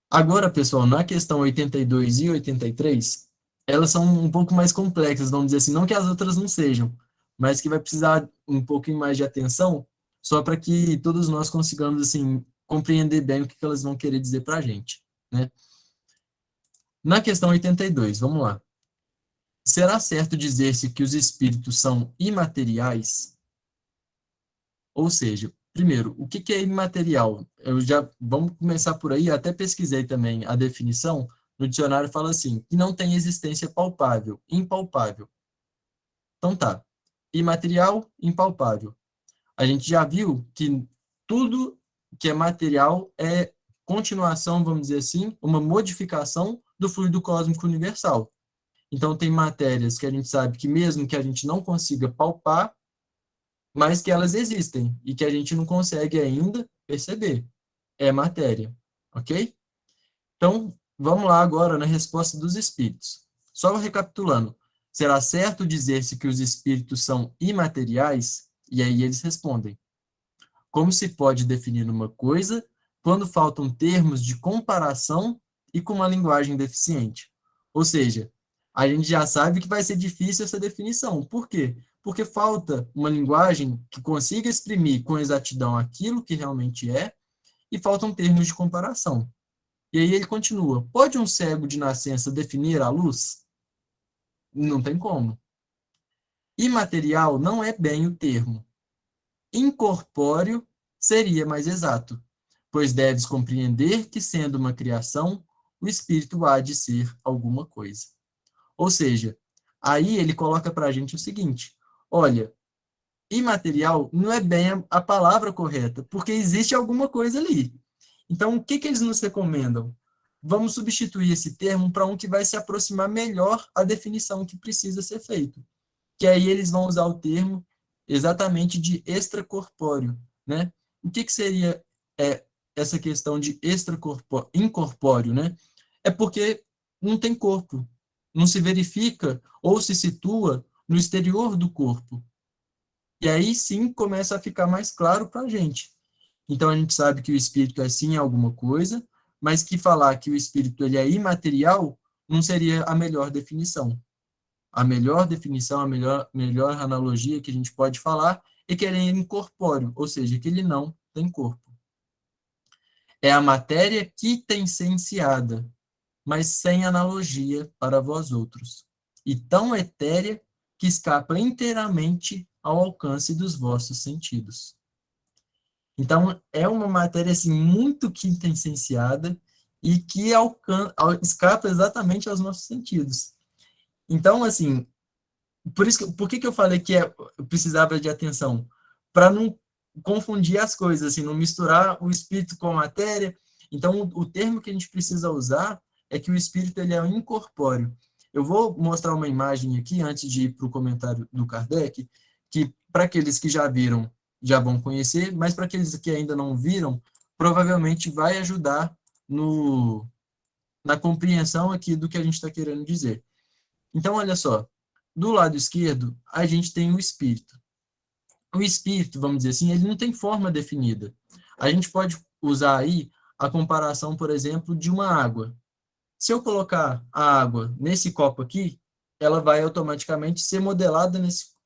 Agora, pessoal, na questão 82 e 83, elas são um pouco mais complexas, vamos dizer assim, não que as outras não sejam, mas que vai precisar um pouquinho mais de atenção, só para que todos nós consigamos, assim, compreender bem o que elas vão querer dizer para a gente, né? Na questão 82, vamos lá. Será certo dizer-se que os espíritos são imateriais? Ou seja, primeiro, o que é imaterial? Vamos começar por aí, até pesquisei também a definição, no dicionário fala assim, que não tem existência palpável, impalpável. Então tá, imaterial, impalpável. A gente já viu que tudo que é material é continuação, vamos dizer assim, uma modificação do fluido cósmico universal. Então tem matérias que a gente sabe que mesmo que a gente não consiga palpar, mas que elas existem e que a gente não consegue ainda perceber. É matéria, ok? Então, vamos lá agora na resposta dos espíritos. Só recapitulando, será certo dizer-se que os espíritos são imateriais? E aí eles respondem, como se pode definir uma coisa quando faltam termos de comparação e com uma linguagem deficiente? Ou seja, a gente já sabe que vai ser difícil essa definição. Por quê? Porque falta uma linguagem que consiga exprimir com exatidão aquilo que realmente é e faltam termos de comparação. E aí ele continua: pode um cego de nascença definir a luz? Não tem como. Imaterial não é bem o termo. Incorpóreo seria mais exato, pois deves compreender que, sendo uma criação, o espírito há de ser alguma coisa. Ou seja, aí ele coloca para a gente o seguinte: olha, imaterial não é bem a palavra correta, porque existe alguma coisa ali. Então, o que eles nos recomendam? Vamos substituir esse termo para um que vai se aproximar melhor à definição que precisa ser feito. Que aí eles vão usar o termo exatamente de extracorpóreo, né? O que seria essa questão de incorpóreo, né? É porque não tem corpo, não se verifica ou se situa no exterior do corpo. E aí sim começa a ficar mais claro para a gente. Então a gente sabe que o espírito é sim alguma coisa, mas que falar que o espírito ele é imaterial não seria a melhor definição. A melhor definição, a melhor analogia que a gente pode falar é que ele é incorpóreo, ou seja, que ele não tem corpo. É a matéria quitenciada, mas sem analogia para vós outros, e tão etérea que escapa inteiramente ao alcance dos vossos sentidos. Então, é uma matéria assim, muito quintessenciada e que escapa exatamente aos nossos sentidos. Então, assim, por que eu falei que precisava de atenção? Para não confundir as coisas, assim, não misturar o espírito com a matéria. Então, o termo que a gente precisa usar é que o espírito ele é incorpóreo. Eu vou mostrar uma imagem aqui, antes de ir para o comentário do Kardec, que para aqueles que já viram, já vão conhecer, mas para aqueles que ainda não viram, provavelmente vai ajudar na compreensão aqui do que a gente está querendo dizer. Então, olha só, do lado esquerdo, a gente tem o espírito. O espírito, vamos dizer assim, ele não tem forma definida. A gente pode usar aí a comparação, por exemplo, de uma água. Se eu colocar a água nesse copo aqui, ela vai automaticamente ser modelada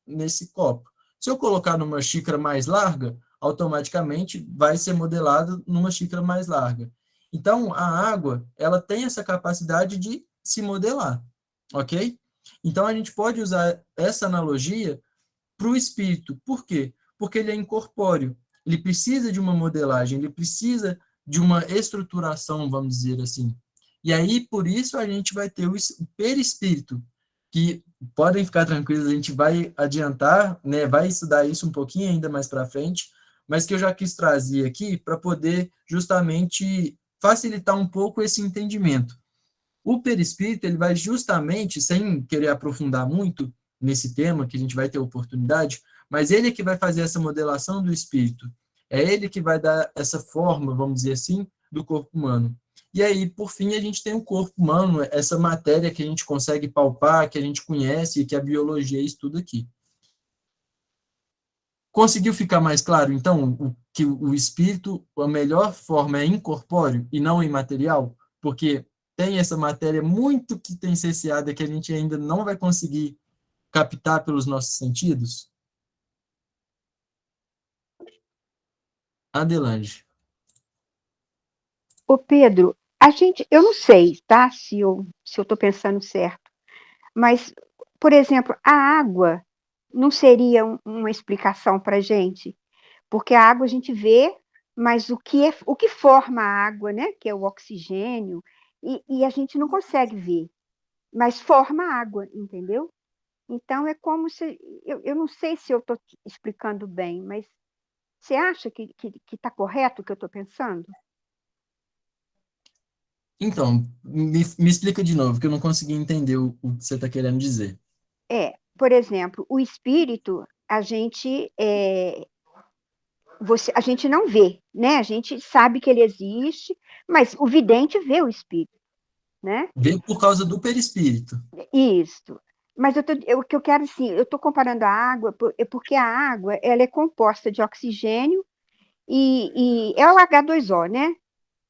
nesse copo. Se eu colocar numa xícara mais larga, automaticamente vai ser modelada numa xícara mais larga. Então, a água, ela tem essa capacidade de se modelar, ok? Então, a gente pode usar essa analogia para o espírito. Por quê? Porque ele é incorpóreo. Ele precisa de uma modelagem, ele precisa de uma estruturação, vamos dizer assim. E aí, por isso, a gente vai ter o perispírito, que podem ficar tranquilos, a gente vai adiantar, né, vai estudar isso um pouquinho ainda mais para frente, mas que eu já quis trazer aqui para poder justamente facilitar um pouco esse entendimento. O perispírito, ele vai justamente, sem querer aprofundar muito nesse tema, que a gente vai ter oportunidade, mas ele é que vai fazer essa modelação do espírito. É ele que vai dar essa forma, vamos dizer assim, do corpo humano. E aí, por fim, a gente tem o corpo humano, essa matéria que a gente consegue palpar, que a gente conhece, que a biologia estuda aqui. Conseguiu ficar mais claro, então, que o espírito, a melhor forma é incorpóreo e não imaterial? Porque tem essa matéria muito quintessenciada que a gente ainda não vai conseguir captar pelos nossos sentidos? Adelange. Ô Pedro, eu não sei, tá? Se eu estou pensando certo, mas, por exemplo, a água não seria uma explicação para a gente? Porque a água a gente vê, mas o que forma a água, né? Que é o oxigênio, e a gente não consegue ver, mas forma a água, entendeu? Então é como se. Eu não sei se eu estou explicando bem, mas você acha que está correto o que eu estou pensando? Então, me explica de novo, que eu não consegui entender o que você está querendo dizer. Por exemplo, o espírito, a gente não vê, né? A gente sabe que ele existe, mas o vidente vê o espírito, né? Veio por causa do perispírito. Isso. Mas o que eu quero, assim, eu estou comparando a água, porque a água ela é composta de oxigênio e é o H2O, né?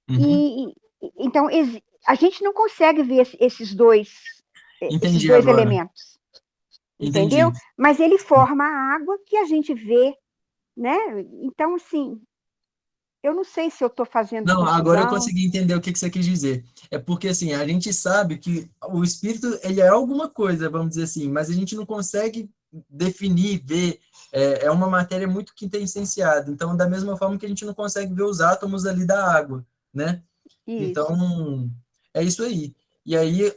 Uhum. Então, a gente não consegue ver esses dois Entendi agora. elementos, entendeu? Entendi. Mas ele forma a água que a gente vê, né? Então, assim, eu não sei se eu estou fazendo Não, agora eu confusão. consegui entender o que você quis dizer. É porque, assim, a gente sabe que o espírito, ele é alguma coisa, vamos dizer assim, mas a gente não consegue definir, ver, é uma matéria muito quintessenciada. Então, da mesma forma que a gente não consegue ver os átomos ali da água, né? Isso. Então, é isso aí. E aí,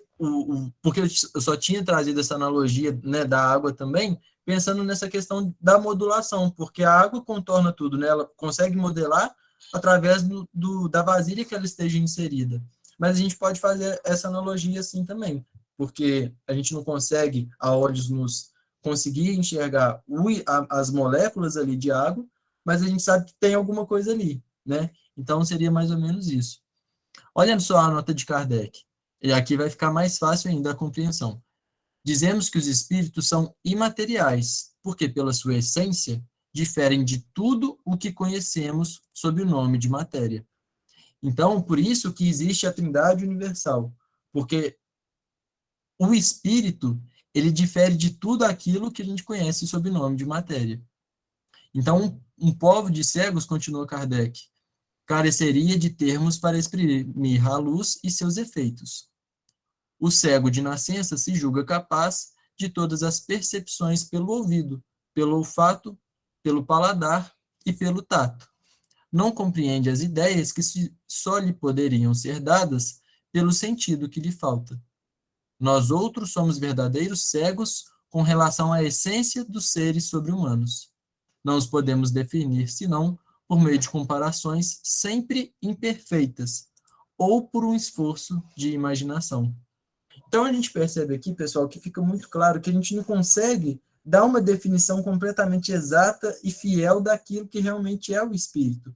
porque eu só tinha trazido essa analogia, né, da água também, pensando nessa questão da modulação, porque a água contorna tudo, né? Ela consegue modelar através da vasilha que ela esteja inserida. Mas a gente pode fazer essa analogia assim também, porque a gente não consegue, a olhos nus, conseguir enxergar as moléculas ali de água, mas a gente sabe que tem alguma coisa ali, né? Então, seria mais ou menos isso. Olha só a nota de Kardec. E aqui vai ficar mais fácil ainda a compreensão. Dizemos que os espíritos são imateriais, porque, pela sua essência, diferem de tudo o que conhecemos sob o nome de matéria. Então, por isso que existe a Trindade universal, porque o espírito, ele difere de tudo aquilo que a gente conhece sob o nome de matéria. Então, um povo de cegos, continua Kardec, careceria de termos para exprimir a luz e seus efeitos. O cego de nascença se julga capaz de todas as percepções pelo ouvido, pelo olfato, pelo paladar e pelo tato. Não compreende as ideias que só lhe poderiam ser dadas pelo sentido que lhe falta. Nós outros somos verdadeiros cegos com relação à essência dos seres sobre-humanos. Não os podemos definir, senão por meio de comparações sempre imperfeitas, ou por um esforço de imaginação. Então, a gente percebe aqui, pessoal, que fica muito claro que a gente não consegue dar uma definição completamente exata e fiel daquilo que realmente é o espírito.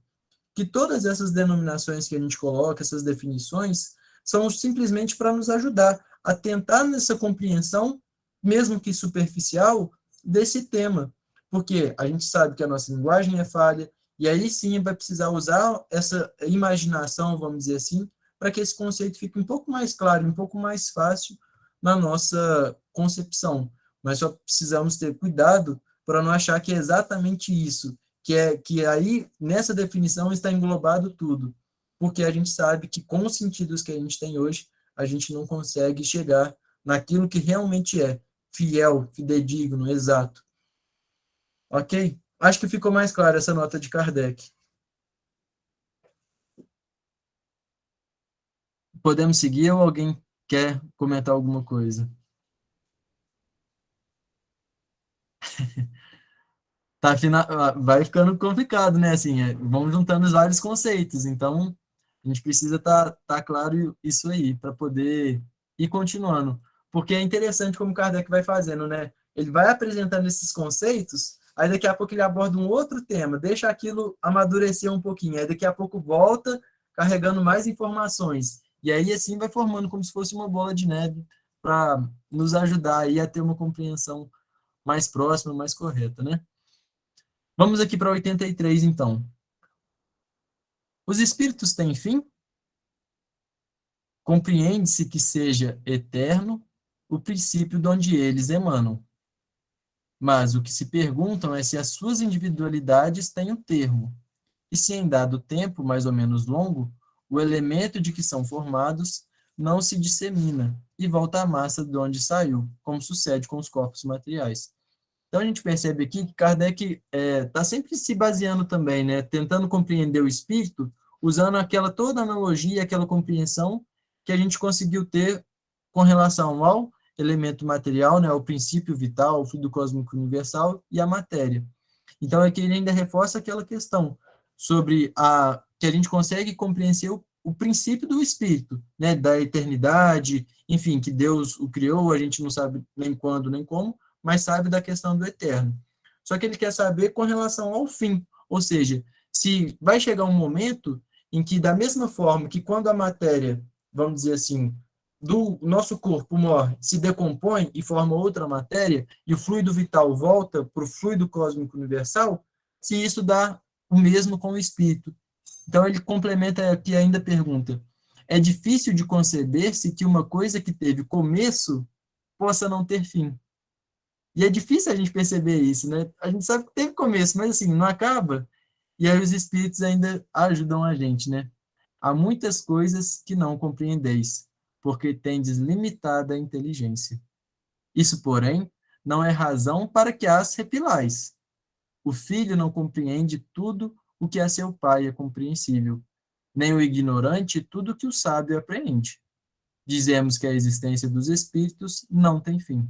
Que todas essas denominações que a gente coloca, essas definições, são simplesmente para nos ajudar a tentar nessa compreensão, mesmo que superficial, desse tema. Porque a gente sabe que a nossa linguagem é falha, e aí sim vai precisar usar essa imaginação, vamos dizer assim, para que esse conceito fique um pouco mais claro, um pouco mais fácil na nossa concepção. Mas só precisamos ter cuidado para não achar que é exatamente isso, que aí, nessa definição, está englobado tudo. Porque a gente sabe que com os sentidos que a gente tem hoje, a gente não consegue chegar naquilo que realmente é fiel, fidedigno, exato. Ok? Acho que ficou mais clara essa nota de Kardec. Podemos seguir ou alguém quer comentar alguma coisa? Vai ficando complicado, né? Assim, vamos juntando os vários conceitos, então a gente precisa tá claro isso aí, para poder ir continuando. Porque é interessante como Kardec vai fazendo, né? Ele vai apresentando esses conceitos, aí daqui a pouco ele aborda um outro tema, deixa aquilo amadurecer um pouquinho, aí daqui a pouco volta carregando mais informações. E aí assim vai formando como se fosse uma bola de neve para nos ajudar aí a ter uma compreensão mais próxima, mais correta, né? Vamos aqui para 83, então. Os espíritos têm fim? Compreende-se que seja eterno o princípio de onde eles emanam. Mas o que se perguntam é se as suas individualidades têm um termo, e se em dado tempo, mais ou menos longo, o elemento de que são formados não se dissemina e volta à massa de onde saiu, como sucede com os corpos materiais. Então a gente percebe aqui que Kardec está sempre se baseando também, né, tentando compreender o espírito, usando aquela toda analogia, aquela compreensão que a gente conseguiu ter com relação ao elemento material, né, o princípio vital, o fluido cósmico universal e a matéria. Então aqui ele ainda reforça aquela questão sobre que a gente consegue compreender o princípio do espírito, né, da eternidade, enfim, que Deus o criou, a gente não sabe nem quando nem como, mas sabe da questão do eterno. Só que ele quer saber com relação ao fim, ou seja, se vai chegar um momento em que, da mesma forma que quando a matéria, vamos dizer assim, do nosso corpo morre, se decompõe e forma outra matéria, e o fluido vital volta para o fluido cósmico universal, se isso dá o mesmo com o espírito. Então ele complementa aqui ainda a pergunta: é difícil de conceber-se que uma coisa que teve começo possa não ter fim. E é difícil a gente perceber isso, né? A gente sabe que teve começo, mas assim, não acaba. E aí os espíritos ainda ajudam a gente, né? Há muitas coisas que não compreendeis, porque tendes limitada inteligência. Isso, porém, não é razão para que as repilais. O filho não compreende tudo o que a seu pai é compreensível, nem o ignorante tudo o que o sábio apreende. Dizemos que a existência dos espíritos não tem fim.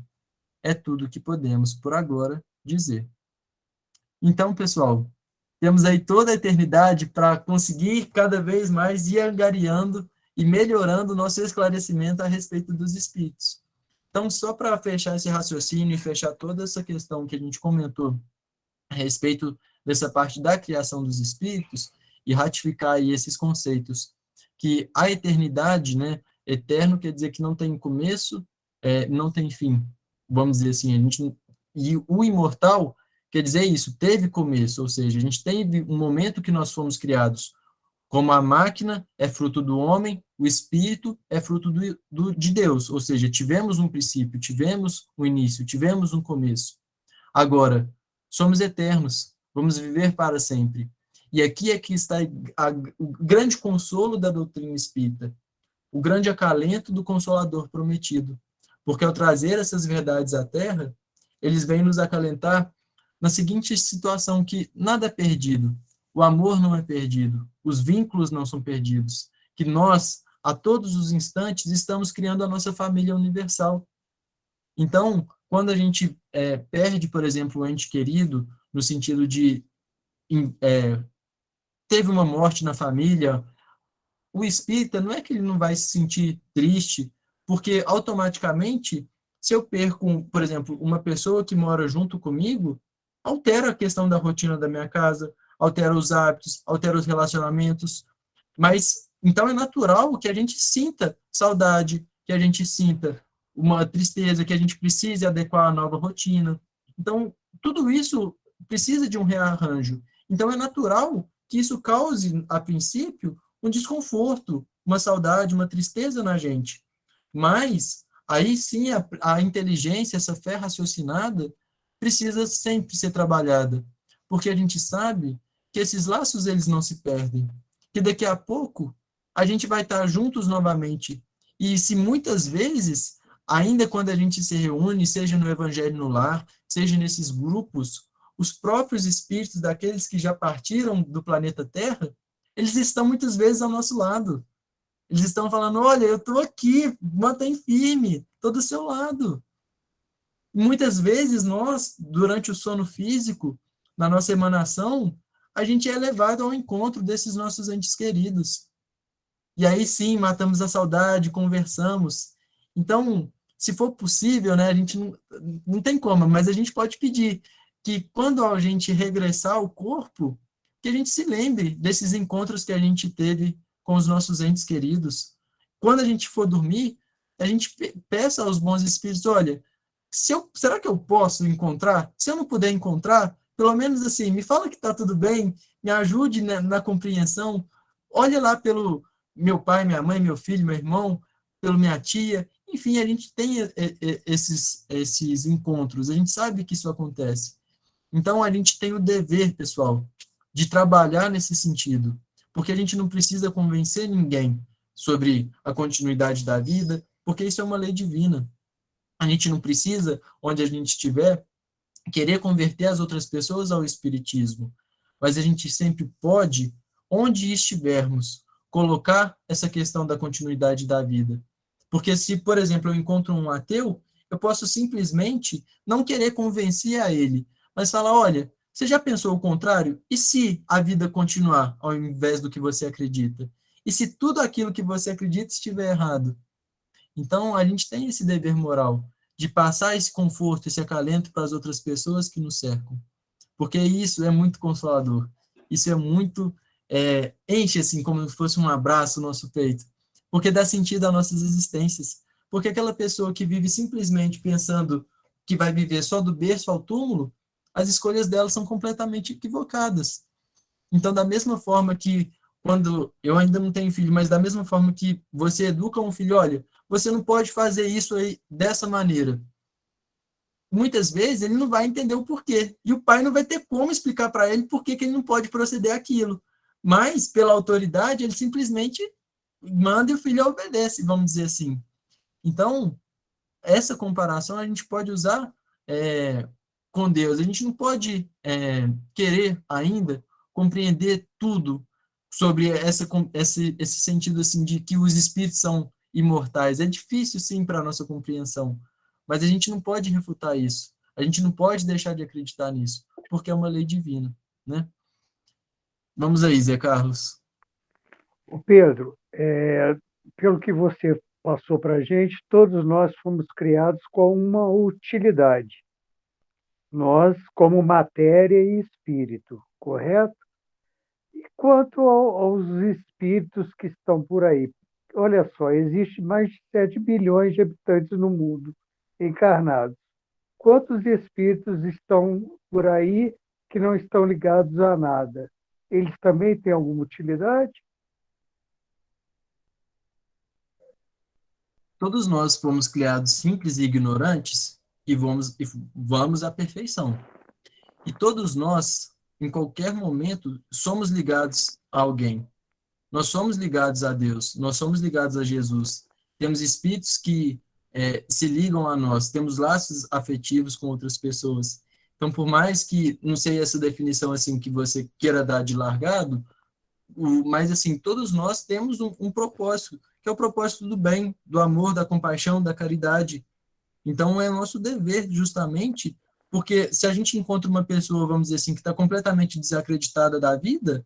É tudo o que podemos, por agora, dizer. Então, pessoal, temos aí toda a eternidade para conseguir cada vez mais ir angariando e melhorando o nosso esclarecimento a respeito dos espíritos. Então, só para fechar esse raciocínio e fechar toda essa questão que a gente comentou a respeito dessa parte da criação dos espíritos e ratificar aí esses conceitos, que a eternidade, né, eterno quer dizer que não tem começo, não tem fim. Vamos dizer assim, e o imortal quer dizer isso, teve começo, ou seja, a gente teve um momento que nós fomos criados, como a máquina é fruto do homem, o espírito é fruto de Deus, ou seja, tivemos um princípio, tivemos um início, tivemos um começo. Agora, somos eternos, vamos viver para sempre. E aqui é que está o grande consolo da doutrina espírita, o grande acalento do Consolador prometido, Porque ao trazer essas verdades à Terra, eles vêm nos acalentar na seguinte situação, que nada é perdido, o amor não é perdido, os vínculos não são perdidos, que nós, a todos os instantes, estamos criando a nossa família universal. Então, quando a gente perde, por exemplo, um ente querido, no sentido de teve uma morte na família, o espírita não é que ele não vai se sentir triste, porque automaticamente, se eu perco, por exemplo, uma pessoa que mora junto comigo, altera a questão da rotina da minha casa, altera os hábitos, altera os relacionamentos, mas então é natural que a gente sinta saudade, que a gente sinta uma tristeza, que a gente precise adequar a nova rotina. Então, tudo isso precisa de um rearranjo. Então, é natural que isso cause, a princípio, um desconforto, uma saudade, uma tristeza na gente. Mas, aí sim, a inteligência, essa fé raciocinada, precisa sempre ser trabalhada, porque a gente sabe que esses laços eles não se perdem, que daqui a pouco a gente vai estar juntos novamente. E se muitas vezes, ainda quando a gente se reúne, seja no Evangelho no Lar, seja nesses grupos, os próprios espíritos daqueles que já partiram do planeta Terra, eles estão muitas vezes ao nosso lado. Eles estão falando, olha, eu estou aqui, mantém firme, estou do seu lado. Muitas vezes nós, durante o sono físico, na nossa emanação, a gente é levado ao encontro desses nossos entes queridos. E aí sim, matamos a saudade, conversamos. Então, se for possível, né, a gente não tem como, mas a gente pode pedir que quando a gente regressar ao corpo, que a gente se lembre desses encontros que a gente teve com os nossos entes queridos. Quando a gente for dormir, a gente peça aos bons espíritos, olha, será que eu posso encontrar? Se eu não puder encontrar, pelo menos assim, me fala que está tudo bem, me ajude na compreensão, olha lá pelo meu pai, minha mãe, meu filho, meu irmão, pelo minha tia, enfim, a gente tem esses encontros, a gente sabe que isso acontece. Então, a gente tem o dever, pessoal, de trabalhar nesse sentido, porque a gente não precisa convencer ninguém sobre a continuidade da vida, porque isso é uma lei divina. A gente não precisa, onde a gente estiver, querer converter as outras pessoas ao espiritismo, mas a gente sempre pode, onde estivermos, colocar essa questão da continuidade da vida. Porque se, por exemplo, eu encontro um ateu, eu posso simplesmente não querer convencer a ele, mas falar, olha, você já pensou o contrário? E se a vida continuar ao invés do que você acredita? E se tudo aquilo que você acredita estiver errado? Então, a gente tem esse dever moral de passar esse conforto, esse acalento para as outras pessoas que nos cercam. Porque isso é muito consolador. Isso é muito... enche, assim, como se fosse um abraço no nosso peito. Porque dá sentido às nossas existências. Porque aquela pessoa que vive simplesmente pensando que vai viver só do berço ao túmulo, as escolhas dela são completamente equivocadas. Então, da mesma forma que quando eu ainda não tenho filho, mas da mesma forma que você educa um filho, olha, você não pode fazer isso aí dessa maneira. Muitas vezes ele não vai entender o porquê. E o pai não vai ter como explicar para ele por que ele não pode proceder aquilo. Mas, pela autoridade, ele simplesmente manda e o filho obedece, vamos dizer assim. Então, essa comparação a gente pode usar com Deus. A gente não pode querer ainda compreender tudo sobre esse sentido assim de que os espíritos são imortais. É difícil, sim, para a nossa compreensão, mas a gente não pode refutar isso. A gente não pode deixar de acreditar nisso, porque é uma lei divina, né? Vamos aí, Zé Carlos. O Pedro, pelo que você passou para a gente, todos nós fomos criados com uma utilidade. Nós, como matéria e espírito, correto? E quanto aos espíritos que estão por aí, olha só, existe mais de 7 bilhões de habitantes no mundo encarnados. Quantos espíritos estão por aí que não estão ligados a nada? Eles também têm alguma utilidade? Todos nós fomos criados simples e ignorantes e vamos à perfeição. E todos nós, em qualquer momento, somos ligados a alguém. Nós somos ligados a Deus, nós somos ligados a Jesus. Temos espíritos que se ligam a nós, temos laços afetivos com outras pessoas. Então, por mais que, não sei essa definição assim que você queira dar de largado, mas assim, todos nós temos um propósito, que é o propósito do bem, do amor, da compaixão, da caridade. Então, é nosso dever, justamente, porque se a gente encontra uma pessoa, vamos dizer assim, que está completamente desacreditada da vida,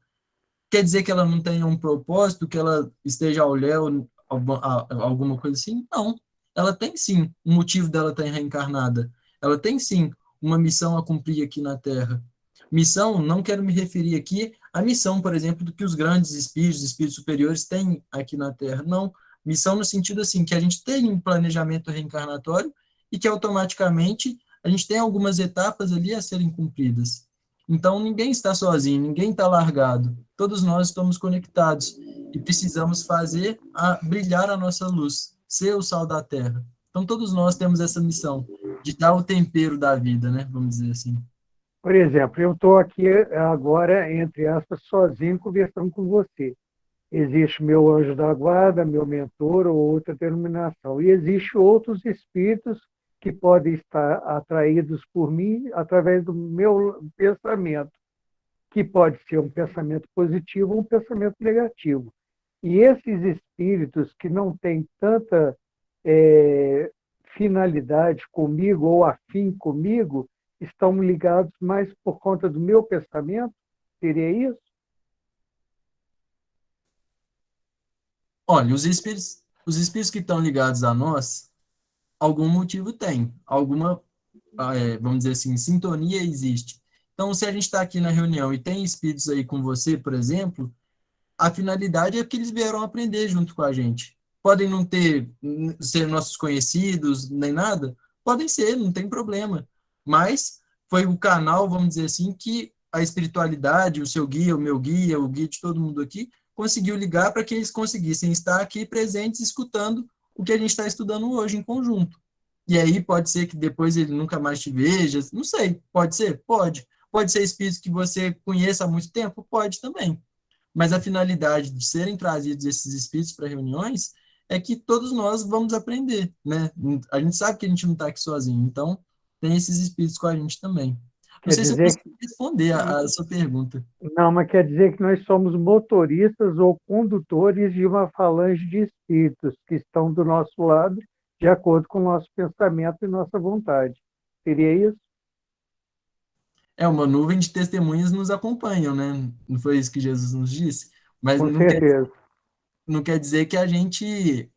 quer dizer que ela não tenha um propósito, que ela esteja ao léu, alguma coisa assim? Não. Ela tem sim um motivo dela estar reencarnada. Ela tem sim uma missão a cumprir aqui na Terra. Missão, não quero me referir aqui à missão, por exemplo, do que os grandes espíritos superiores têm aqui na Terra. Não. Missão no sentido assim, que a gente tem um planejamento reencarnatório e que automaticamente a gente tem algumas etapas ali a serem cumpridas. Então, ninguém está sozinho, ninguém está largado. Todos nós estamos conectados e precisamos fazer brilhar a nossa luz, ser o sal da terra. Então, todos nós temos essa missão de dar o tempero da vida, né? Vamos dizer assim. Por exemplo, eu estou aqui agora, entre aspas, sozinho, conversando com você. Existe meu anjo da guarda, meu mentor ou outra denominação. E existe outros espíritos que podem estar atraídos por mim através do meu pensamento, que pode ser um pensamento positivo ou um pensamento negativo. E esses espíritos que não têm tanta finalidade comigo ou afim comigo, estão ligados mais por conta do meu pensamento? Seria isso? Olha, os espíritos que estão ligados a nós, algum motivo tem, alguma, vamos dizer assim, sintonia existe. Então, se a gente está aqui na reunião e tem espíritos aí com você, por exemplo, a finalidade é que eles vieram aprender junto com a gente. Podem não ser nossos conhecidos, nem nada, podem ser, não tem problema. Mas foi o canal, vamos dizer assim, que a espiritualidade, o seu guia, o meu guia, o guia de todo mundo aqui, conseguiu ligar para que eles conseguissem estar aqui presentes, escutando o que a gente está estudando hoje em conjunto. E aí pode ser que depois ele nunca mais te veja, não sei, pode ser? Pode. Pode ser espírito que você conheça há muito tempo? Pode também. Mas a finalidade de serem trazidos esses espíritos para reuniões é que todos nós vamos aprender, né? A gente sabe que a gente não está aqui sozinho, então tem esses espíritos com a gente também. Não Quer sei se eu dizer consegui responder a sua pergunta. Não, mas quer dizer que nós somos motoristas ou condutores de uma falange de espíritos que estão do nosso lado, de acordo com o nosso pensamento e nossa vontade. Seria isso? Uma nuvem de testemunhas nos acompanham, né? Não foi isso que Jesus nos disse? Mas Com certeza. não quer dizer que a gente,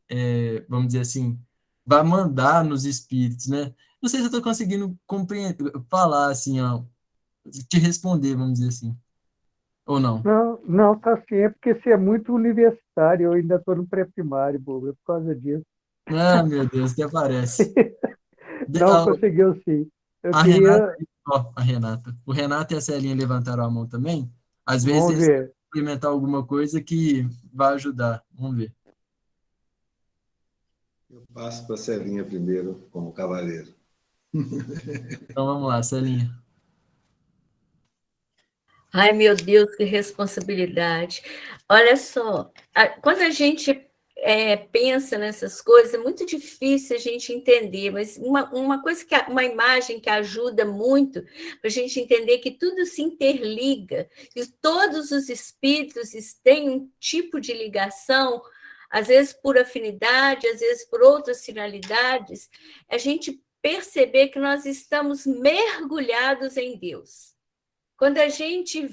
vamos dizer assim, vai mandar nos espíritos, né? Não sei se eu estou conseguindo compreender, falar assim, ó, te responder, vamos dizer assim, ou não. Não, não, tá sim, é porque você é muito universitário, eu ainda estou no pré-primário, bobo, é por causa disso. Ah, meu Deus, até parece. Não, conseguiu sim. Eu A Renata, queria. ó, a Renata. O Renato e a Celinha levantaram a mão também. Às vezes Vamos eles querem ver. implementar alguma coisa que vai ajudar. Vamos ver. Eu passo para a Celinha primeiro, como cavaleiro. Então vamos lá, Celinha. Ai, meu Deus, que responsabilidade. Olha só, quando a gente pensa nessas coisas, é muito difícil a gente entender, mas uma coisa uma imagem que ajuda muito para a gente entender que tudo se interliga, e todos os espíritos têm um tipo de ligação, às vezes por afinidade, às vezes por outras finalidades, a gente perceber que nós estamos mergulhados em Deus. Quando a gente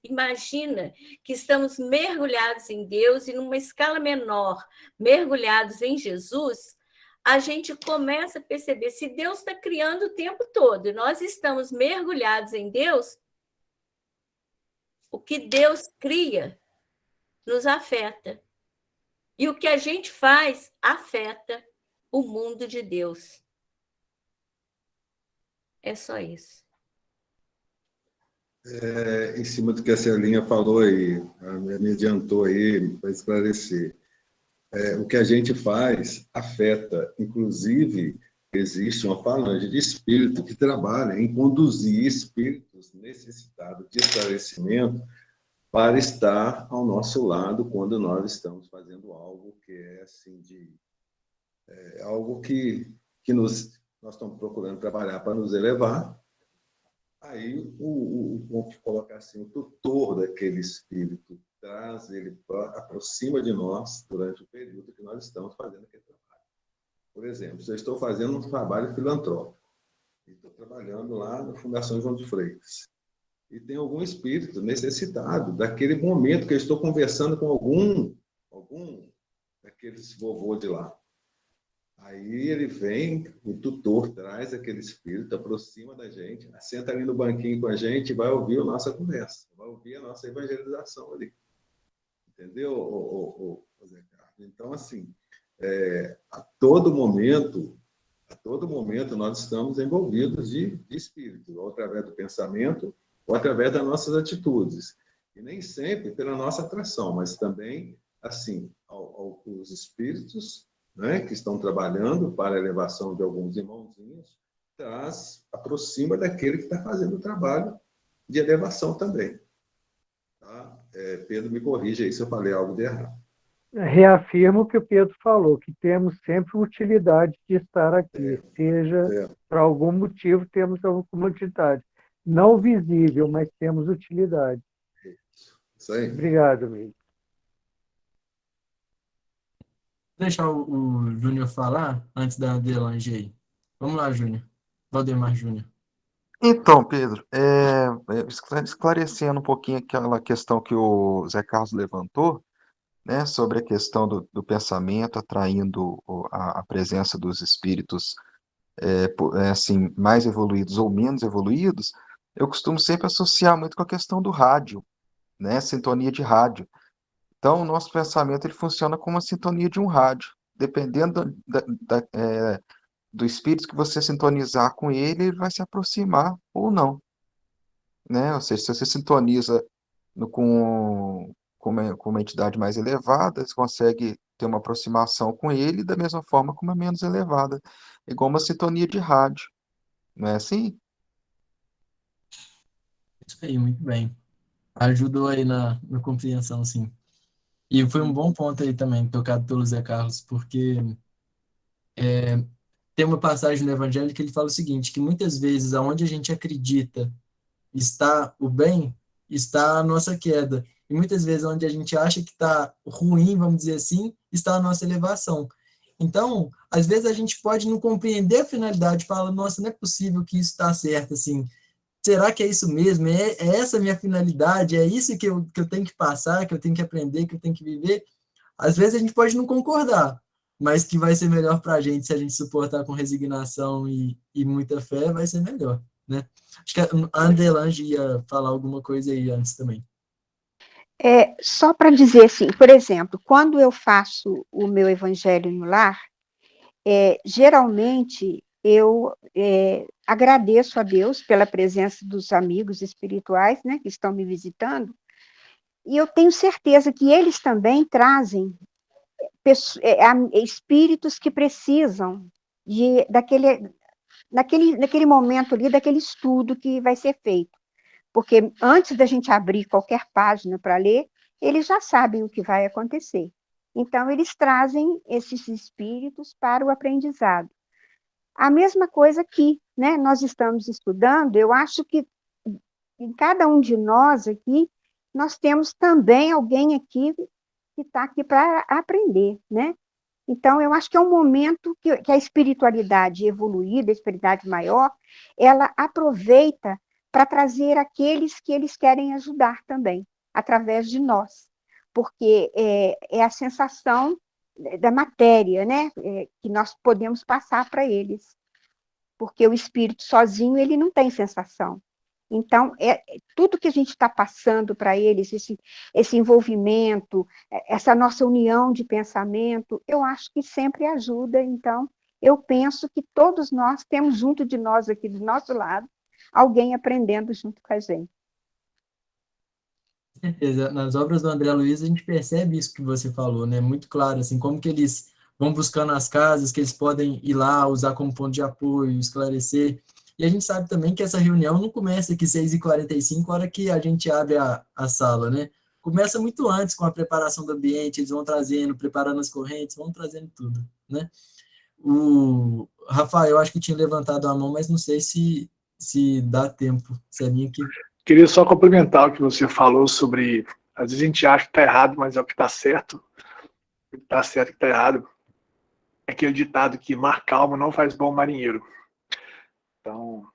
imagina que estamos mergulhados em Deus e numa escala menor, mergulhados em Jesus, a gente começa a perceber, se Deus está criando o tempo todo e nós estamos mergulhados em Deus, o que Deus cria nos afeta. E o que a gente faz afeta o mundo de Deus. É só isso. Em cima do que a Celinha falou aí, me adiantou aí para esclarecer. O que a gente faz afeta, inclusive, existe uma falange de espírito que trabalha em conduzir espíritos necessitados de esclarecimento para estar ao nosso lado quando nós estamos fazendo algo que é assim É algo que nós estamos procurando trabalhar para nos elevar. Aí, vamos colocar assim, o tutor daquele espírito traz ele, aproxima de nós durante o período que nós estamos fazendo aquele trabalho. Por exemplo, se eu estou fazendo um trabalho filantrópico, estou trabalhando lá na Fundação João de Freitas, e tem algum espírito necessitado daquele momento que eu estou conversando com algum daqueles vovô de lá. Aí ele vem, o tutor traz aquele espírito, aproxima da gente, senta ali no banquinho com a gente e vai ouvir a nossa conversa, vai ouvir a nossa evangelização ali. Entendeu, Zé Carlos? Então, assim, a todo momento nós estamos envolvidos de espírito, ou através do pensamento, ou através das nossas atitudes. E nem sempre pela nossa atração, mas também, assim, os espíritos, né, que estão trabalhando para a elevação de alguns irmãozinhos, aproxima daquele que está fazendo o trabalho de elevação também. Tá? Pedro, me corrija aí se eu falei algo de errado. Reafirmo o que o Pedro falou, que temos sempre utilidade de estar aqui, seja por algum motivo temos alguma utilidade. Não visível, mas temos utilidade. Isso aí. Obrigado, amigo. Vou deixar o Júnior falar antes da Adelange aí. Vamos lá, Júnior. Valdemar Júnior. Então, Pedro, esclarecendo um pouquinho aquela questão que o Zé Carlos levantou, né, sobre a questão do pensamento atraindo a presença dos espíritos assim, mais evoluídos ou menos evoluídos, eu costumo sempre associar muito com a questão do rádio, né, sintonia de rádio. Então, o nosso pensamento ele funciona como uma sintonia de um rádio. Dependendo do espírito que você sintonizar com ele, ele vai se aproximar ou não, né? Ou seja, se você sintoniza com uma entidade mais elevada, você consegue ter uma aproximação com ele da mesma forma como é menos elevada. Igual uma sintonia de rádio, não é assim? Isso aí, muito bem. Ajudou aí na compreensão, sim. E foi um bom ponto aí também, tocado pelo Zé Carlos, porque tem uma passagem no Evangelho que ele fala o seguinte, que muitas vezes aonde a gente acredita está o bem, está a nossa queda. E muitas vezes onde a gente acha que está ruim, vamos dizer assim, está a nossa elevação. Então, às vezes a gente pode não compreender a finalidade, fala, nossa, não é possível que isso está certo, assim, será que é isso mesmo? É essa a minha finalidade? É isso que eu tenho que passar, que eu tenho que aprender, que eu tenho que viver? Às vezes a gente pode não concordar, mas que vai ser melhor para a gente se a gente suportar com resignação e muita fé, vai ser melhor, né? Acho que a Andelange ia falar alguma coisa aí antes também. Só para dizer assim, por exemplo, quando eu faço o meu evangelho no lar, geralmente eu agradeço a Deus pela presença dos amigos espirituais, né, que estão me visitando, e eu tenho certeza que eles também trazem espíritos que precisam naquele momento ali, daquele estudo que vai ser feito. Porque antes da gente abrir qualquer página para ler, eles já sabem o que vai acontecer. Então, eles trazem esses espíritos para o aprendizado. A mesma coisa aqui, né? Nós estamos estudando, eu acho que em cada um de nós aqui, nós temos também alguém aqui que está aqui para aprender, né? Então, eu acho que é um momento que a espiritualidade evoluída, a espiritualidade maior, ela aproveita para trazer aqueles que eles querem ajudar também, através de nós, porque é a sensação da matéria, né, que nós podemos passar para eles, porque o espírito sozinho, ele não tem sensação. Então, tudo que a gente está passando para eles, esse envolvimento, essa nossa união de pensamento, eu acho que sempre ajuda. Então, eu penso que todos nós temos junto de nós, aqui do nosso lado, alguém aprendendo junto com a gente. Com certeza. Nas obras do André Luiz, a gente percebe isso que você falou, né? Muito claro, assim, como que eles vão buscando as casas, que eles podem ir lá, usar como ponto de apoio, esclarecer. E a gente sabe também que essa reunião não começa aqui 6h45, hora que a gente abre a sala, né? Começa muito antes, com a preparação do ambiente, eles vão trazendo, preparando as correntes, vão trazendo tudo, né? O Rafael, eu acho que tinha levantado a mão, mas não sei se dá tempo. Se é minha que... Queria só complementar o que você falou sobre... Às vezes a gente acha que está errado, mas é o que está certo. O que está certo e o que está errado. É aquele ditado que mar calmo não faz bom marinheiro. Então,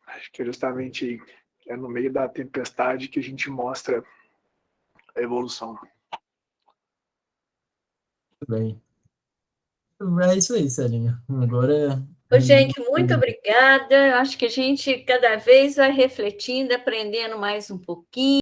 acho que é justamente no meio da tempestade que a gente mostra a evolução. Tudo bem. É isso aí, Celinha. Agora... Ô, gente, muito obrigada. Acho que a gente cada vez vai refletindo, aprendendo mais um pouquinho.